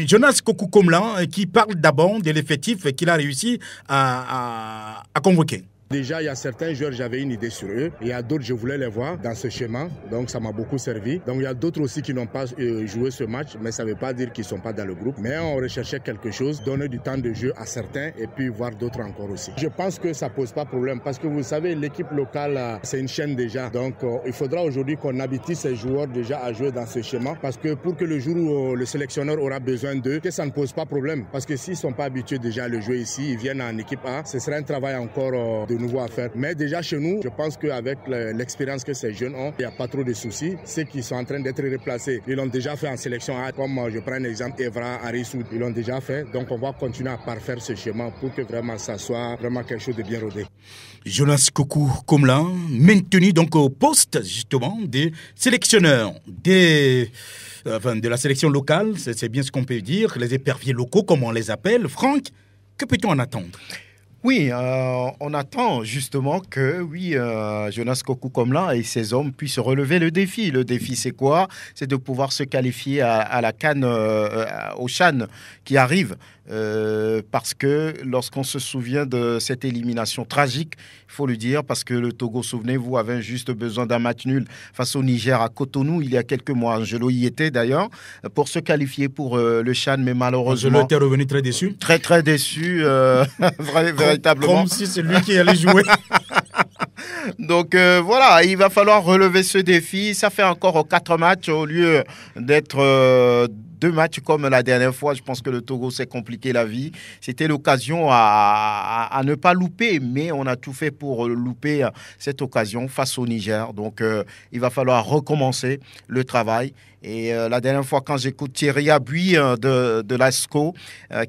Jonas Kokou-Komlan, qui parle d'abord de l'effectif qu'il a réussi à convoquer. Déjà, il y a certains joueurs, j'avais une idée sur eux. Il y a d'autres, je voulais les voir dans ce schéma. Donc, ça m'a beaucoup servi. Donc, il y a d'autres aussi qui n'ont pas joué ce match, mais ça ne veut pas dire qu'ils ne sont pas dans le groupe. Mais on recherchait quelque chose, donner du temps de jeu à certains et puis voir d'autres encore aussi. Je pense que ça ne pose pas problème parce que vous savez, l'équipe locale, c'est une chaîne déjà. Donc, il faudra aujourd'hui qu'on habitue ces joueurs déjà à jouer dans ce schéma parce que pour que le jour où le sélectionneur aura besoin d'eux, que ça ne pose pas problème. Parce que s'ils ne sont pas habitués déjà à le jouer ici, ils viennent en équipe A, ce sera un travail encore de nouveau à faire. Mais déjà chez nous, je pense qu'avec l'expérience que ces jeunes ont, il n'y a pas trop de soucis. Ceux qui sont en train d'être replacés, ils l'ont déjà fait en sélection A, comme je prends un exemple, Evra, Arissoud, ils l'ont déjà fait. Donc on va continuer à parfaire ce schéma pour que vraiment ça soit vraiment quelque chose de bien rodé. Jonas Kokou Komla, maintenu donc au poste justement des sélectionneurs de la sélection locale, c'est bien ce qu'on peut dire, les éperviers locaux comme on les appelle. Franck, que peut-on en attendre? Oui, on attend justement que Jonas Kokou Komla et ses hommes puissent relever le défi. Le défi, c'est quoi? C'est de pouvoir se qualifier à la CAN, au CHAN qui arrive. Parce que lorsqu'on se souvient de cette élimination tragique, il faut le dire, parce que le Togo, souvenez-vous, avait juste besoin d'un match nul face au Niger à Cotonou il y a quelques mois. Angelo y était d'ailleurs pour se qualifier pour le CHAN, mais malheureusement... Angelo était revenu très déçu. Très très déçu, véritablement. Comme si c'est lui qui allait jouer. Donc voilà, il va falloir relever ce défi. Ça fait encore 4 matchs au lieu d'être 2 matchs comme la dernière fois. Je pense que le Togo s'est compliqué la vie. C'était l'occasion à ne pas louper, mais on a tout fait pour louper cette occasion face au Niger. Donc il va falloir recommencer le travail. Et la dernière fois, quand j'écoute Thierry Abuy de l'ASCO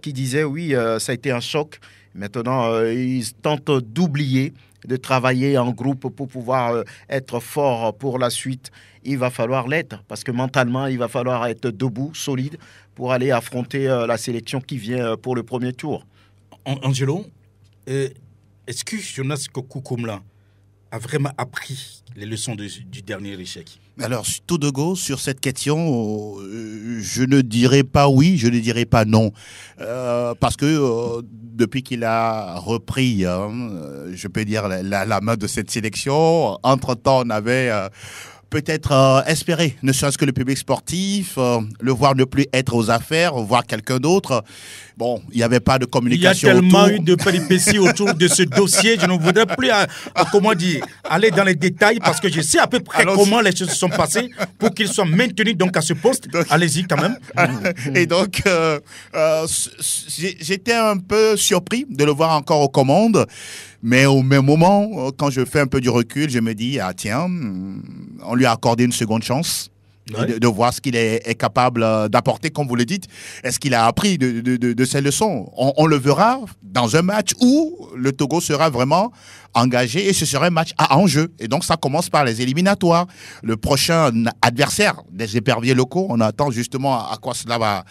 qui disait oui, ça a été un choc. Maintenant, ils tentent d'oublier, de travailler en groupe pour pouvoir être fort pour la suite. Il va falloir l'être parce que mentalement, il va falloir être debout, solide pour aller affronter la sélection qui vient pour le premier tour. Angelo, est-ce que Jonas Kokou Komla a vraiment appris les leçons du dernier échec? Alors, Todogo, sur cette question, je ne dirais pas oui, je ne dirais pas non. Parce que depuis qu'il a repris, je peux dire, la main de cette sélection, entre-temps, on avait... peut-être espérer, ne serait-ce que le public sportif, le voir ne plus être aux affaires, voir quelqu'un d'autre. Bon, il n'y avait pas de communication. Il y a tellement autour. eu de péripéties autour de ce dossier. Je ne voudrais plus, comment dire, aller dans les détails parce que je sais à peu près comment les choses se sont passées pour qu'ils soient maintenus donc à ce poste. Allez-y quand même. Et donc, j'étais un peu surpris de le voir encore aux commandes. Mais au même moment, quand je fais un peu du recul, je me dis, ah tiens, on lui a accordé une seconde chance. Ouais. De voir ce qu'il est capable d'apporter, comme vous le dites. Est-ce qu'il a appris de ses leçons? On le verra dans un match où le Togo sera vraiment engagé et ce sera un match à enjeu. Et donc, ça commence par les éliminatoires. Le prochain adversaire des éperviers locaux, on attend justement à quoi cela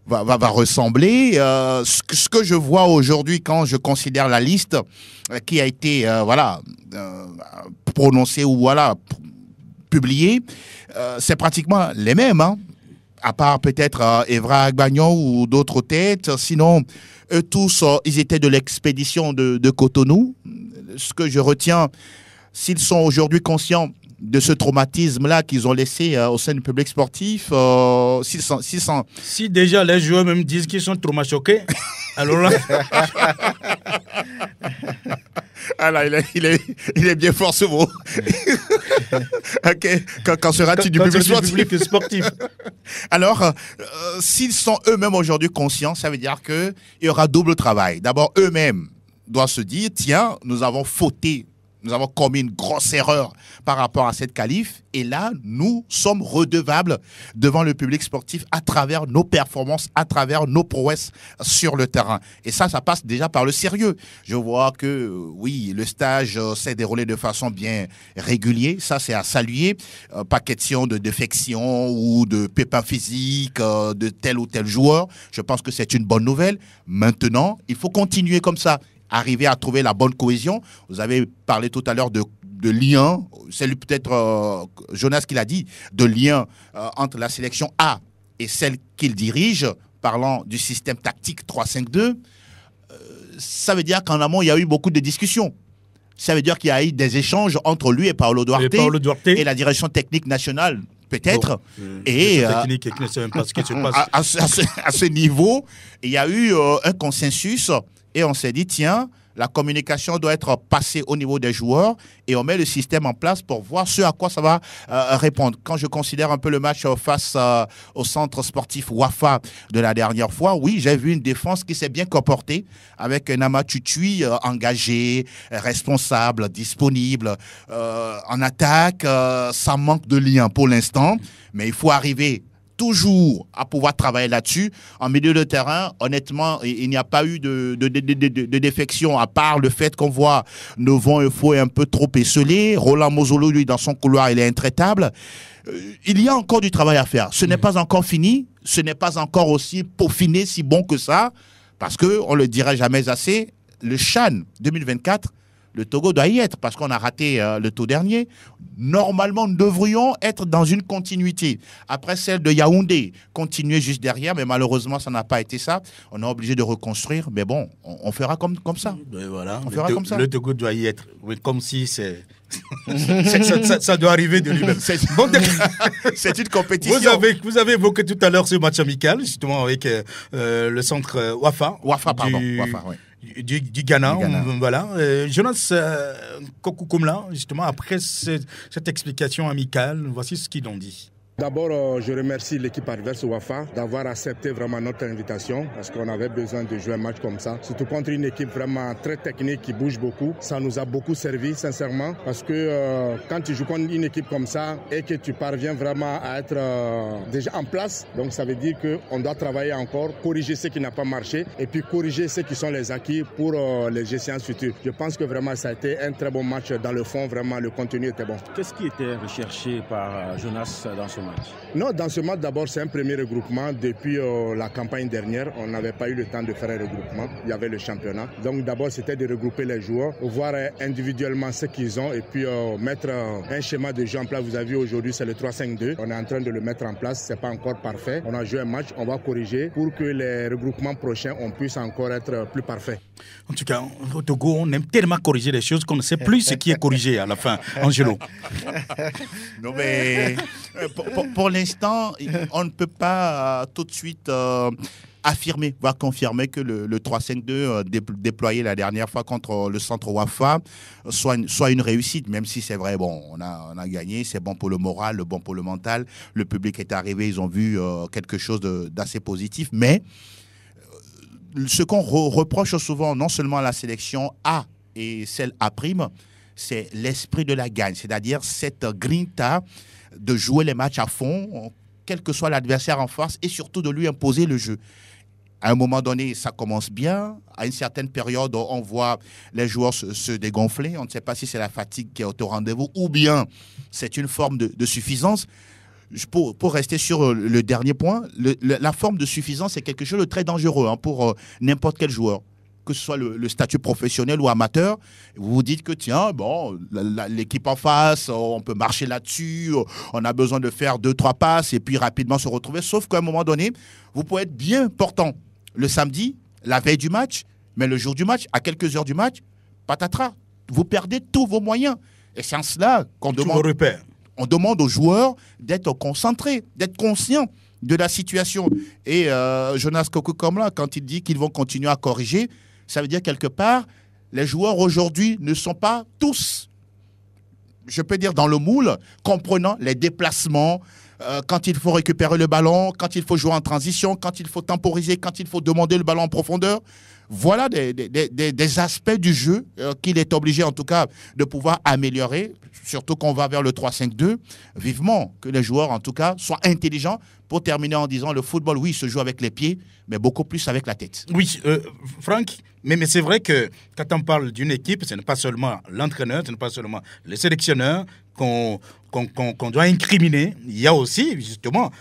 va ressembler. Ce que je vois aujourd'hui quand je considère la liste qui a été prononcée ou publiée, c'est pratiquement les mêmes, hein, à part peut-être Evra Agbagnon ou d'autres têtes. Sinon, eux tous, ils étaient de l'expédition de Cotonou. Ce que je retiens, s'ils sont aujourd'hui conscients de ce traumatisme-là qu'ils ont laissé au sein du public sportif, Si déjà les joueurs même disent qu'ils sont traumachoqués, alors là... Ah là, il est bien fort ce mot. Okay. Quand sera-tu du public sportif? Alors, s'ils sont eux-mêmes aujourd'hui conscients, ça veut dire qu'il y aura double travail. D'abord, eux-mêmes doivent se dire, tiens, nous avons fauté. Nous avons commis une grosse erreur par rapport à cette qualif. Et là, nous sommes redevables devant le public sportif à travers nos performances, à travers nos prouesses sur le terrain. Et ça passe déjà par le sérieux. Je vois que, oui, le stage s'est déroulé de façon bien régulière. Ça, c'est à saluer. Pas question de défection ou de pépins physiques de tel ou tel joueur. Je pense que c'est une bonne nouvelle. Maintenant, il faut continuer comme ça. Arriver à trouver la bonne cohésion. Vous avez parlé tout à l'heure de lien, c'est peut-être Jonas qui l'a dit, de lien entre la sélection A et celle qu'il dirige, parlant du système tactique 3-5-2. Ça veut dire qu'en amont, il y a eu beaucoup de discussions. Ça veut dire qu'il y a eu des échanges entre lui et Paolo Duarte et la direction technique nationale. Peut-être. Et à ce niveau, il y a eu un consensus et on s'est dit, tiens, La communication doit être passée au niveau des joueurs et on met le système en place pour voir ce à quoi ça va répondre. Quand je considère un peu le match face au centre sportif Wafa de la dernière fois, oui, j'ai vu une défense qui s'est bien comportée avec un Nama Tutui engagé, responsable, disponible, en attaque, sans manque de lien pour l'instant. Mais il faut arriver toujours à pouvoir travailler là-dessus. En milieu de terrain, honnêtement, il n'y a pas eu de défection, à part le fait qu'on voit Novon Efo est un peu trop esselé. Roland Mozolo, lui, dans son couloir, il est intraitable. Il y a encore du travail à faire. Ce n'est pas encore fini. Ce n'est pas encore aussi peaufiné, si bon que ça. Parce qu'on ne le dira jamais assez, le CHAN 2024, le Togo doit y être parce qu'on a raté le tour dernier. Normalement, nous devrions être dans une continuité. Après celle de Yaoundé, continuer juste derrière, mais malheureusement, ça n'a pas été ça. On est obligé de reconstruire, mais bon, on fera comme ça. Et voilà, on fera comme ça. Le Togo doit y être, oui, comme si c'est... ça doit arriver de lui-même. C'est une compétition. Vous avez évoqué tout à l'heure ce match amical, justement, avec le centre Wafa. Wafa, oui. Du Ghana. Voilà. Jonas Kokukumla, justement, après cette explication amicale, voici ce qu'ils ont dit. D'abord, je remercie l'équipe adverse Wafa d'avoir accepté vraiment notre invitation parce qu'on avait besoin de jouer un match comme ça. Surtout contre une équipe vraiment très technique qui bouge beaucoup. Ça nous a beaucoup servi, sincèrement, parce que quand tu joues contre une équipe comme ça et que tu parviens vraiment à être déjà en place, donc ça veut dire qu'on doit travailler encore, corriger ce qui n'a pas marché et puis corriger ce qui sont les acquis pour les échéances futures. Je pense que vraiment ça a été un très bon match dans le fond, vraiment le contenu était bon. Qu'est-ce qui était recherché par Jonas dans ce match? Non, dans ce match, d'abord, c'est un premier regroupement. Depuis la campagne dernière, on n'avait pas eu le temps de faire un regroupement. Il y avait le championnat. Donc, d'abord, c'était de regrouper les joueurs, voir individuellement ce qu'ils ont et puis mettre un schéma de jeu en place. Vous avez vu, aujourd'hui, c'est le 3-5-2. On est en train de le mettre en place. Ce n'est pas encore parfait. On a joué un match, on va corriger pour que les regroupements prochains, on puisse encore être plus parfait. En tout cas, au Togo, on aime tellement corriger les choses qu'on ne sait plus ce qui est corrigé à la fin. Angelo. Non, mais pour l'instant, on ne peut pas tout de suite affirmer, voire confirmer que le 3-5-2 déployé la dernière fois contre le centre Wafa soit une réussite, même si c'est vrai, bon, on a gagné, c'est bon pour le moral, bon pour le mental, le public est arrivé, ils ont vu quelque chose d'assez positif, mais ce qu'on reproche souvent, non seulement à la sélection A et celle A', c'est l'esprit de la gagne, c'est-à-dire cette grinta de jouer les matchs à fond, quel que soit l'adversaire en face, et surtout de lui imposer le jeu. À un moment donné, ça commence bien. À une certaine période, on voit les joueurs se dégonfler. On ne sait pas si c'est la fatigue qui est au rendez-vous ou bien c'est une forme de suffisance. Pour rester sur le dernier point, la forme de suffisance est quelque chose de très dangereux pour n'importe quel joueur. Que ce soit le statut professionnel ou amateur, vous vous dites que tiens, bon, l'équipe en face, on peut marcher là-dessus, on a besoin de faire 2-3 passes et puis rapidement se retrouver. Sauf qu'à un moment donné, vous pouvez être bien portant le samedi, la veille du match, mais le jour du match, à quelques heures du match, patatras, vous perdez tous vos moyens. Et c'est en cela qu'on demande aux joueurs d'être concentrés, d'être conscients de la situation. Et Jonas Kokukomla, quand il dit qu'ils vont continuer à corriger, ça veut dire quelque part, les joueurs aujourd'hui ne sont pas tous, je peux dire dans le moule, comprenant les déplacements, quand il faut récupérer le ballon, quand il faut jouer en transition, quand il faut temporiser, quand il faut demander le ballon en profondeur. Voilà des aspects du jeu qu'il est obligé en tout cas de pouvoir améliorer, surtout qu'on va vers le 3-5-2. Vivement que les joueurs en tout cas soient intelligents pour terminer en disant le football, oui, se joue avec les pieds, mais beaucoup plus avec la tête. Oui, Franck, mais c'est vrai que quand on parle d'une équipe, ce n'est pas seulement l'entraîneur, ce n'est pas seulement le sélectionneur qu'on doit incriminer. Il y a aussi justement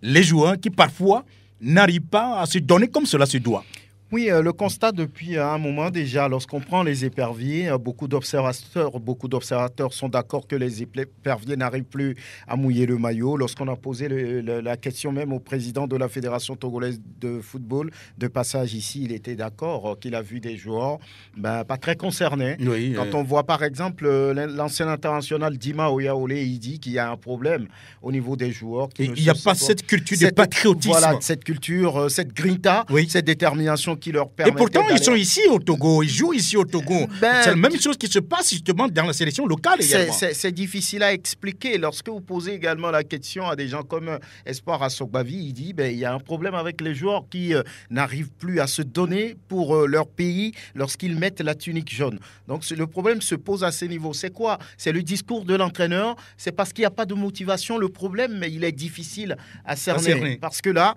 les joueurs qui parfois n'arrivent pas à se donner comme cela se doit. Oui, le constat depuis un moment déjà, lorsqu'on prend les éperviers, beaucoup d'observateurs sont d'accord que les éperviers n'arrivent plus à mouiller le maillot. Lorsqu'on a posé la question même au président de la Fédération togolaise de football, de passage ici, il était d'accord qu'il a vu des joueurs pas très concernés. Oui, Quand on voit par exemple l'ancien international Dima Oyaole, il dit qu'il y a un problème au niveau des joueurs. Il n'y a pas cette culture de patriotisme. Voilà, cette culture, cette grinta, cette détermination qui leur Et permettait pourtant, ils d'aller- sont ici au Togo, ils jouent ici au Togo. Ben, c'est la même chose qui se passe justement dans la sélection locale également. C'est difficile à expliquer. Lorsque vous posez également la question à des gens comme Espoir Assogbavi, il dit il y a un problème avec les joueurs qui n'arrivent plus à se donner pour leur pays lorsqu'ils mettent la tunique jaune. Donc le problème se pose à ce niveau. C'est quoi? C'est le discours de l'entraîneur. C'est parce qu'il n'y a pas de motivation. Le problème, mais il est difficile à cerner. Parce que là,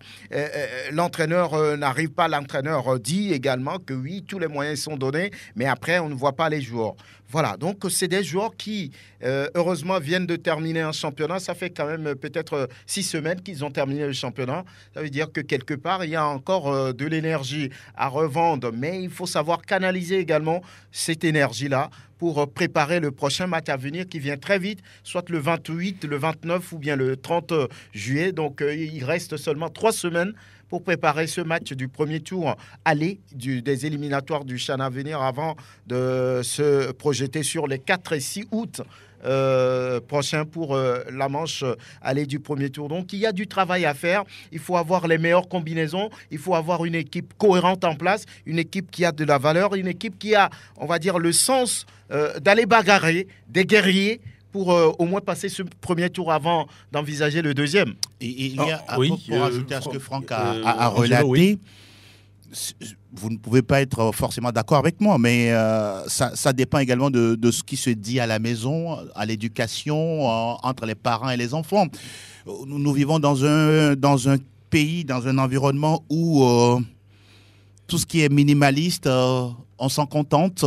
l'entraîneur n'arrive pas. L'entraîneur dit également que oui, tous les moyens sont donnés, mais après, on ne voit pas les joueurs. Voilà, donc c'est des joueurs qui, heureusement, viennent de terminer un championnat. Ça fait quand même peut-être 6 semaines qu'ils ont terminé le championnat. Ça veut dire que quelque part, il y a encore de l'énergie à revendre. Mais il faut savoir canaliser également cette énergie-là pour préparer le prochain match à venir qui vient très vite, soit le 28, le 29 ou bien le 30 juillet. Donc, il reste seulement 3 semaines pour préparer ce match du premier tour aller des éliminatoires du CHAN à venir avant de se projeter sur les 4 et 6 août prochains pour la manche aller du premier tour. Donc il y a du travail à faire, il faut avoir les meilleures combinaisons, il faut avoir une équipe cohérente en place, une équipe qui a de la valeur, une équipe qui a, on va dire, le sens d'aller bagarrer, des guerriers, pour au moins passer ce premier tour avant d'envisager le deuxième. Et il y a, pour ajouter à ce que Franck a relaté, oui. Vous ne pouvez pas être forcément d'accord avec moi, mais ça dépend également de ce qui se dit à la maison, à l'éducation, entre les parents et les enfants. Nous vivons dans un pays, dans un environnement où tout ce qui est minimaliste, on s'en contente.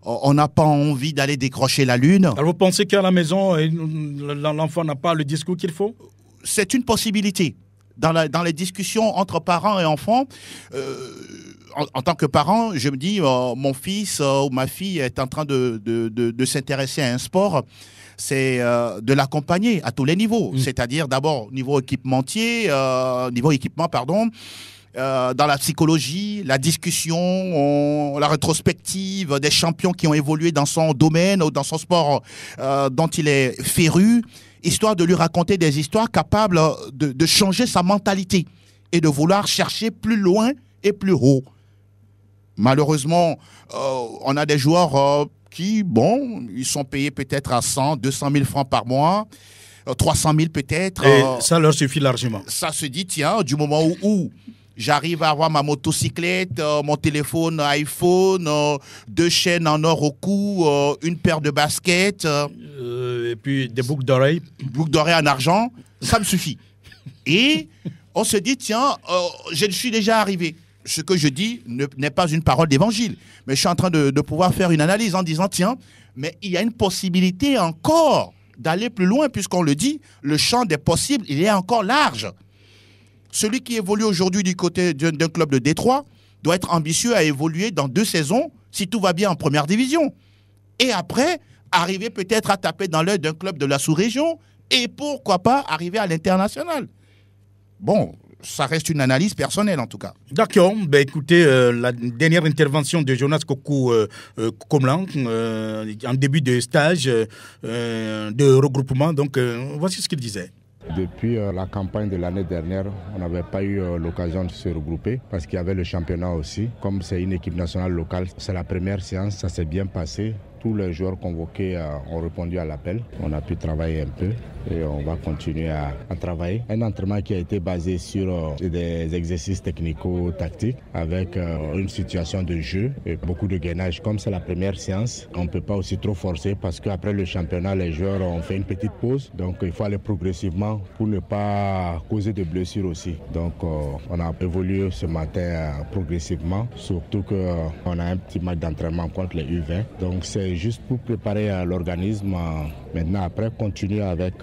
On n'a pas envie d'aller décrocher la lune. Alors vous pensez qu'à la maison, l'enfant n'a pas le discours qu'il faut? C'est une possibilité. Dans les discussions entre parents et enfants, en tant que parent, je me dis, mon fils ou ma fille est en train de s'intéresser à un sport, c'est de l'accompagner à tous les niveaux. C'est-à-dire d'abord niveau équipement, dans la psychologie, la discussion, la rétrospective des champions qui ont évolué dans son domaine ou dans son sport dont il est féru, histoire de lui raconter des histoires capables de changer sa mentalité et de vouloir chercher plus loin et plus haut. Malheureusement, on a des joueurs qui, ils sont payés peut-être à 100, 200 000 francs par mois, 300 000 peut-être. Et ça leur suffit largement. Ça se dit, tiens, du moment où j'arrive à avoir ma motocyclette, mon téléphone iPhone, 2 chaînes en or au cou, une paire de baskets. Et puis des boucles d'oreilles. Boucles d'oreilles en argent, ça me suffit. Et on se dit, tiens, je suis déjà arrivé. Ce que je dis n'est pas une parole d'évangile, mais je suis en train de pouvoir faire une analyse en disant, tiens, mais il y a une possibilité encore d'aller plus loin, puisqu'on le dit, le champ des possibles, il est encore large. Celui qui évolue aujourd'hui du côté d'un club de Détroit doit être ambitieux à évoluer dans 2 saisons, si tout va bien en première division. Et après, arriver peut-être à taper dans l'œil d'un club de la sous-région et pourquoi pas arriver à l'international. Bon, ça reste une analyse personnelle en tout cas. D'accord. Écoutez, la dernière intervention de Jonas Kokou Komlan en début de stage de regroupement. Donc, voici ce qu'il disait. Depuis la campagne de l'année dernière, on n'avait pas eu l'occasion de se regrouper parce qu'il y avait le championnat aussi. Comme c'est une équipe nationale locale, c'est la première séance, ça s'est bien passé. Tous les joueurs convoqués ont répondu à l'appel. On a pu travailler un peu et on va continuer à travailler. Un entraînement qui a été basé sur des exercices technico-tactiques avec une situation de jeu et beaucoup de gainage. Comme c'est la première séance, on ne peut pas aussi trop forcer parce qu'après le championnat, les joueurs ont fait une petite pause. Donc il faut aller progressivement pour ne pas causer de blessures aussi. Donc on a évolué ce matin progressivement, surtout qu'on a un petit match d'entraînement contre les U20. Donc c'est juste pour préparer l'organisme. Maintenant, après, continuer avec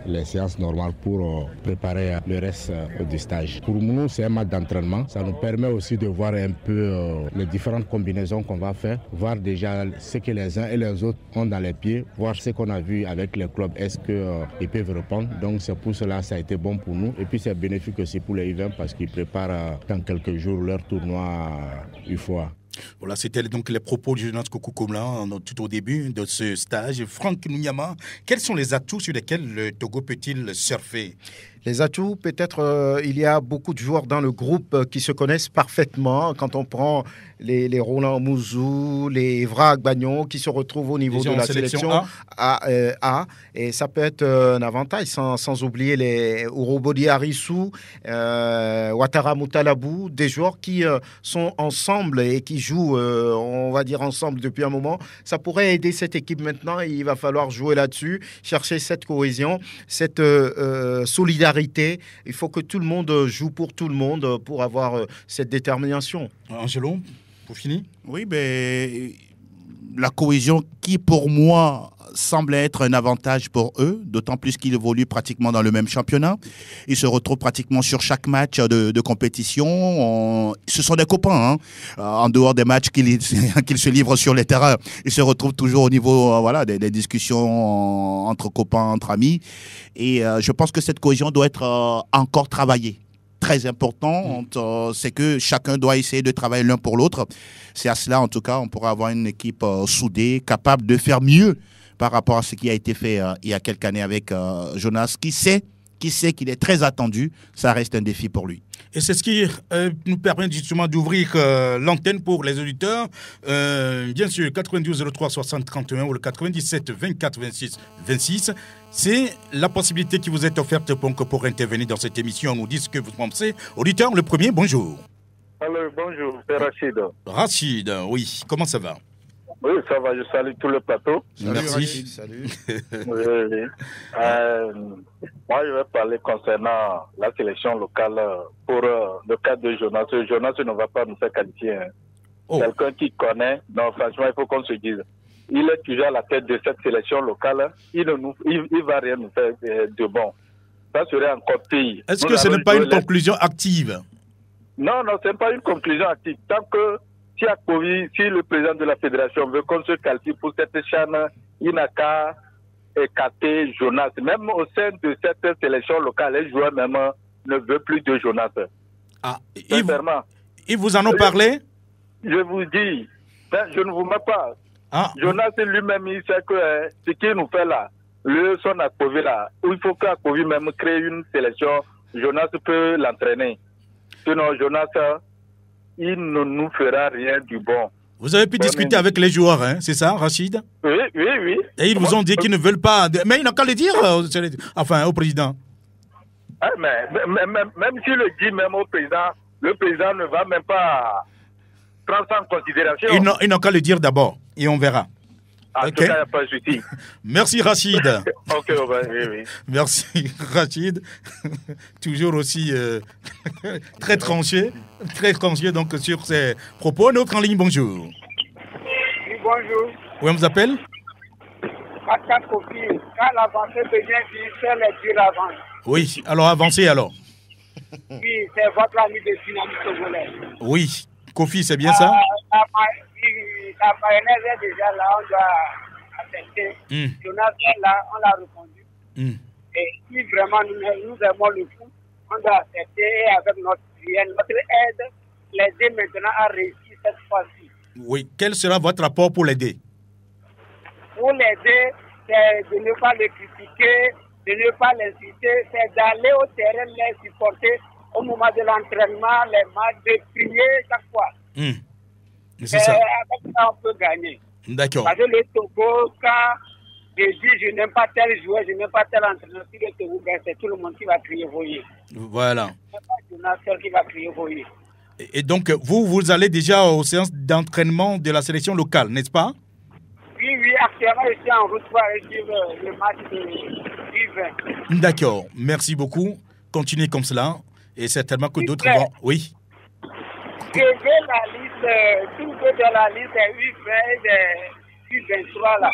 les séances normales pour préparer le reste du stage. Pour nous, c'est un match d'entraînement. Ça nous permet aussi de voir un peu les différentes combinaisons qu'on va faire, voir déjà ce que les uns et les autres ont dans les pieds, voir ce qu'on a vu avec les clubs, est-ce qu'ils peuvent répondre. Donc c'est pour cela que ça a été bon pour nous. Et puis c'est bénéfique aussi pour les U20 parce qu'ils préparent dans quelques jours leur tournoi UFOA. Voilà, c'était donc les propos de Jonas Kokou Komlan tout au début de ce stage. Franck Nounyama, quels sont les atouts sur lesquels le Togo peut-il surfer? Les atouts, peut-être, il y a beaucoup de joueurs dans le groupe qui se connaissent parfaitement. Quand on prend les Roland Mouzou, les Evra Agbagnon qui se retrouvent au niveau de la sélection A. Et ça peut être un avantage, sans oublier les Urobodi Arissou, Ouattara Moutalabou, des joueurs qui sont ensemble et qui jouent, on va dire, ensemble depuis un moment. Ça pourrait aider cette équipe maintenant. Il va falloir jouer là-dessus, chercher cette cohésion, cette solidarité. Il faut que tout le monde joue pour tout le monde pour avoir cette détermination. Angelo, pour finir? Oui, mais la cohésion qui, pour moi, semble être un avantage pour eux, d'autant plus qu'ils évoluent pratiquement dans le même championnat. Ils se retrouvent pratiquement sur chaque match de compétition. Ce sont des copains, hein. En dehors des matchs qu'ils se livrent sur les terrains. Ils se retrouvent toujours au niveau des discussions entre copains, entre amis. Et je pense que cette cohésion doit être encore travaillée. Très important, c'est que chacun doit essayer de travailler l'un pour l'autre. C'est à cela, en tout cas, on pourra avoir une équipe soudée, capable de faire mieux par rapport à ce qui a été fait il y a quelques années avec Jonas, qui sait qu'il est très attendu. Ça reste un défi pour lui. Et c'est ce qui nous permet justement d'ouvrir l'antenne pour les auditeurs. Bien sûr, 92 03 60 31 ou le 97 24 26 26. C'est la possibilité qui vous est offerte pour intervenir dans cette émission. On nous dit ce que vous pensez. Auditeur, le premier, bonjour. Alors, bonjour, c'est Rachid. Rachid, oui. Comment ça va? Oui, ça va, je salue tout le plateau. Salut, Merci. Rachid, salut. Oui. Moi, je vais parler concernant la sélection locale pour le cas de Jonas. Jonas ne va pas nous faire qualifier. Hein. Oh. Quelqu'un qui connaît, non, franchement, il faut qu'on se dise. Il est toujours à la tête de cette sélection locale. Il va rien nous faire de bon. Ça serait encore pire. Est-ce que ce n'est pas une conclusion active? Non, ce n'est pas une conclusion active. Tant que si le président de la fédération veut qu'on se qualifie pour cette chaîne, il n'a qu'à écarter Jonas. Même au sein de cette sélection locale, les joueurs même ne veulent plus de Jonas. Ah, Sincèrement. Ils vous en ont parlé? Je vous dis, je ne vous mets pas. Ah. Jonas lui-même, il sait que ce qu'il nous fait là, son Akovi là, il faut qu'Akovi même crée une sélection. Jonas peut l'entraîner. Sinon, Jonas, il ne nous fera rien du bon. Vous avez pu discuter avec les joueurs, hein, c'est ça, Rachid? Oui. Et ils vous ont dit qu'ils ne veulent pas... Mais ils n'ont qu'à le dire, enfin, au président. Mais même s'il le dit même au président, le président ne va même pas prendre ça en considération. Ils n'ont qu'à le dire d'abord, et on verra. En tout cas, il n'y a pas de souci. Merci, Rachid. Ok, oui. Merci, Rachid. Toujours aussi très tranché donc, sur ses propos. Notre en ligne, bonjour. Oui, bonjour. Oui, on vous appelle? Pascal Kofi, quand l'avancée devient difficile, les durs avancent. Oui, alors avancez alors. Oui, c'est votre ami de Dynamique Togolais. Oui, Kofi, c'est bien ça? La mayonnaise est déjà là, on doit accepter. Jonas est là, on l'a répondu. Et si vraiment nous aimons le foot, on doit accepter avec notre aide, l'aider maintenant à réussir cette fois-ci. Oui, quel sera votre rapport pour l'aider? Pour l'aider, c'est de ne pas le critiquer, de ne pas l'insulter, c'est d'aller au terrain, les supporter au moment de l'entraînement, les matchs, de prier chaque fois. C'est ça. Avec ça, on peut gagner. D'accord. Parce que le Togo, quand je dis je n'aime pas tel joueur, je n'aime pas tel entraîneur, si le Togo gagne, c'est tout le monde qui va crier voyer. Voilà. C'est pas Jonas seul qui va crier voyer. Et donc, vous allez déjà aux séances d'entraînement de la sélection locale, n'est-ce pas? Oui, actuellement, je suis en route pour aller suivre le match de U20. D'accord, merci beaucoup. Continuez comme cela. Et certainement que d'autres vont... Oui. Je veux la liste, tout de la liste des U20 et des U23 là.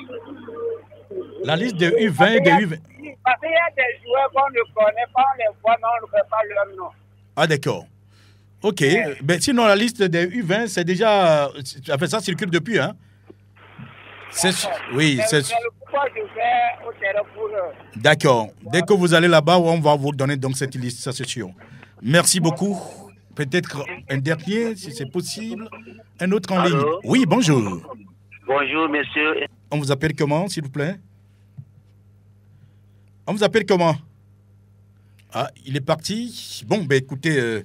La liste des U20 et des U20. Parce qu'il y a des joueurs qu'on ne connaît pas, on les voit, mais on ne fait pas leur nom. Ah d'accord. Ok. Mais sinon, la liste des U20, c'est déjà... Enfin, ça circule depuis, hein? Oui, c'est... Pourquoi je vais au terrain pour... D'accord. Dès que vous allez là-bas, on va vous donner donc cette liste, ça c'est sûr. Merci beaucoup. Peut-être un dernier, si c'est possible. Un autre en ligne. Oui, bonjour. Bonjour, monsieur. On vous appelle comment, s'il vous plaît? On vous appelle comment? Ah, il est parti. Bon, ben écoutez,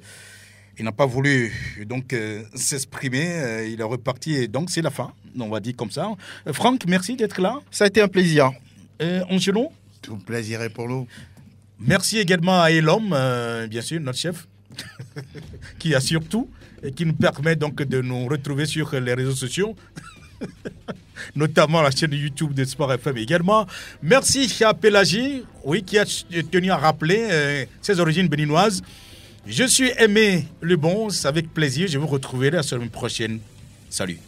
il n'a pas voulu donc s'exprimer. Il est reparti et donc c'est la fin. On va dire comme ça. Franck, merci d'être là. Ça a été un plaisir. Angelo. Tout plaisir est pour nous. Merci également à Elom, bien sûr, notre chef, qui assure tout et qui nous permet donc de nous retrouver sur les réseaux sociaux. Notamment la chaîne YouTube de Sport FM également. Merci à Pélagie, oui, qui a tenu à rappeler ses origines béninoises. Je suis Aimé Lebon, avec plaisir. Je vous retrouverai la semaine prochaine. Salut.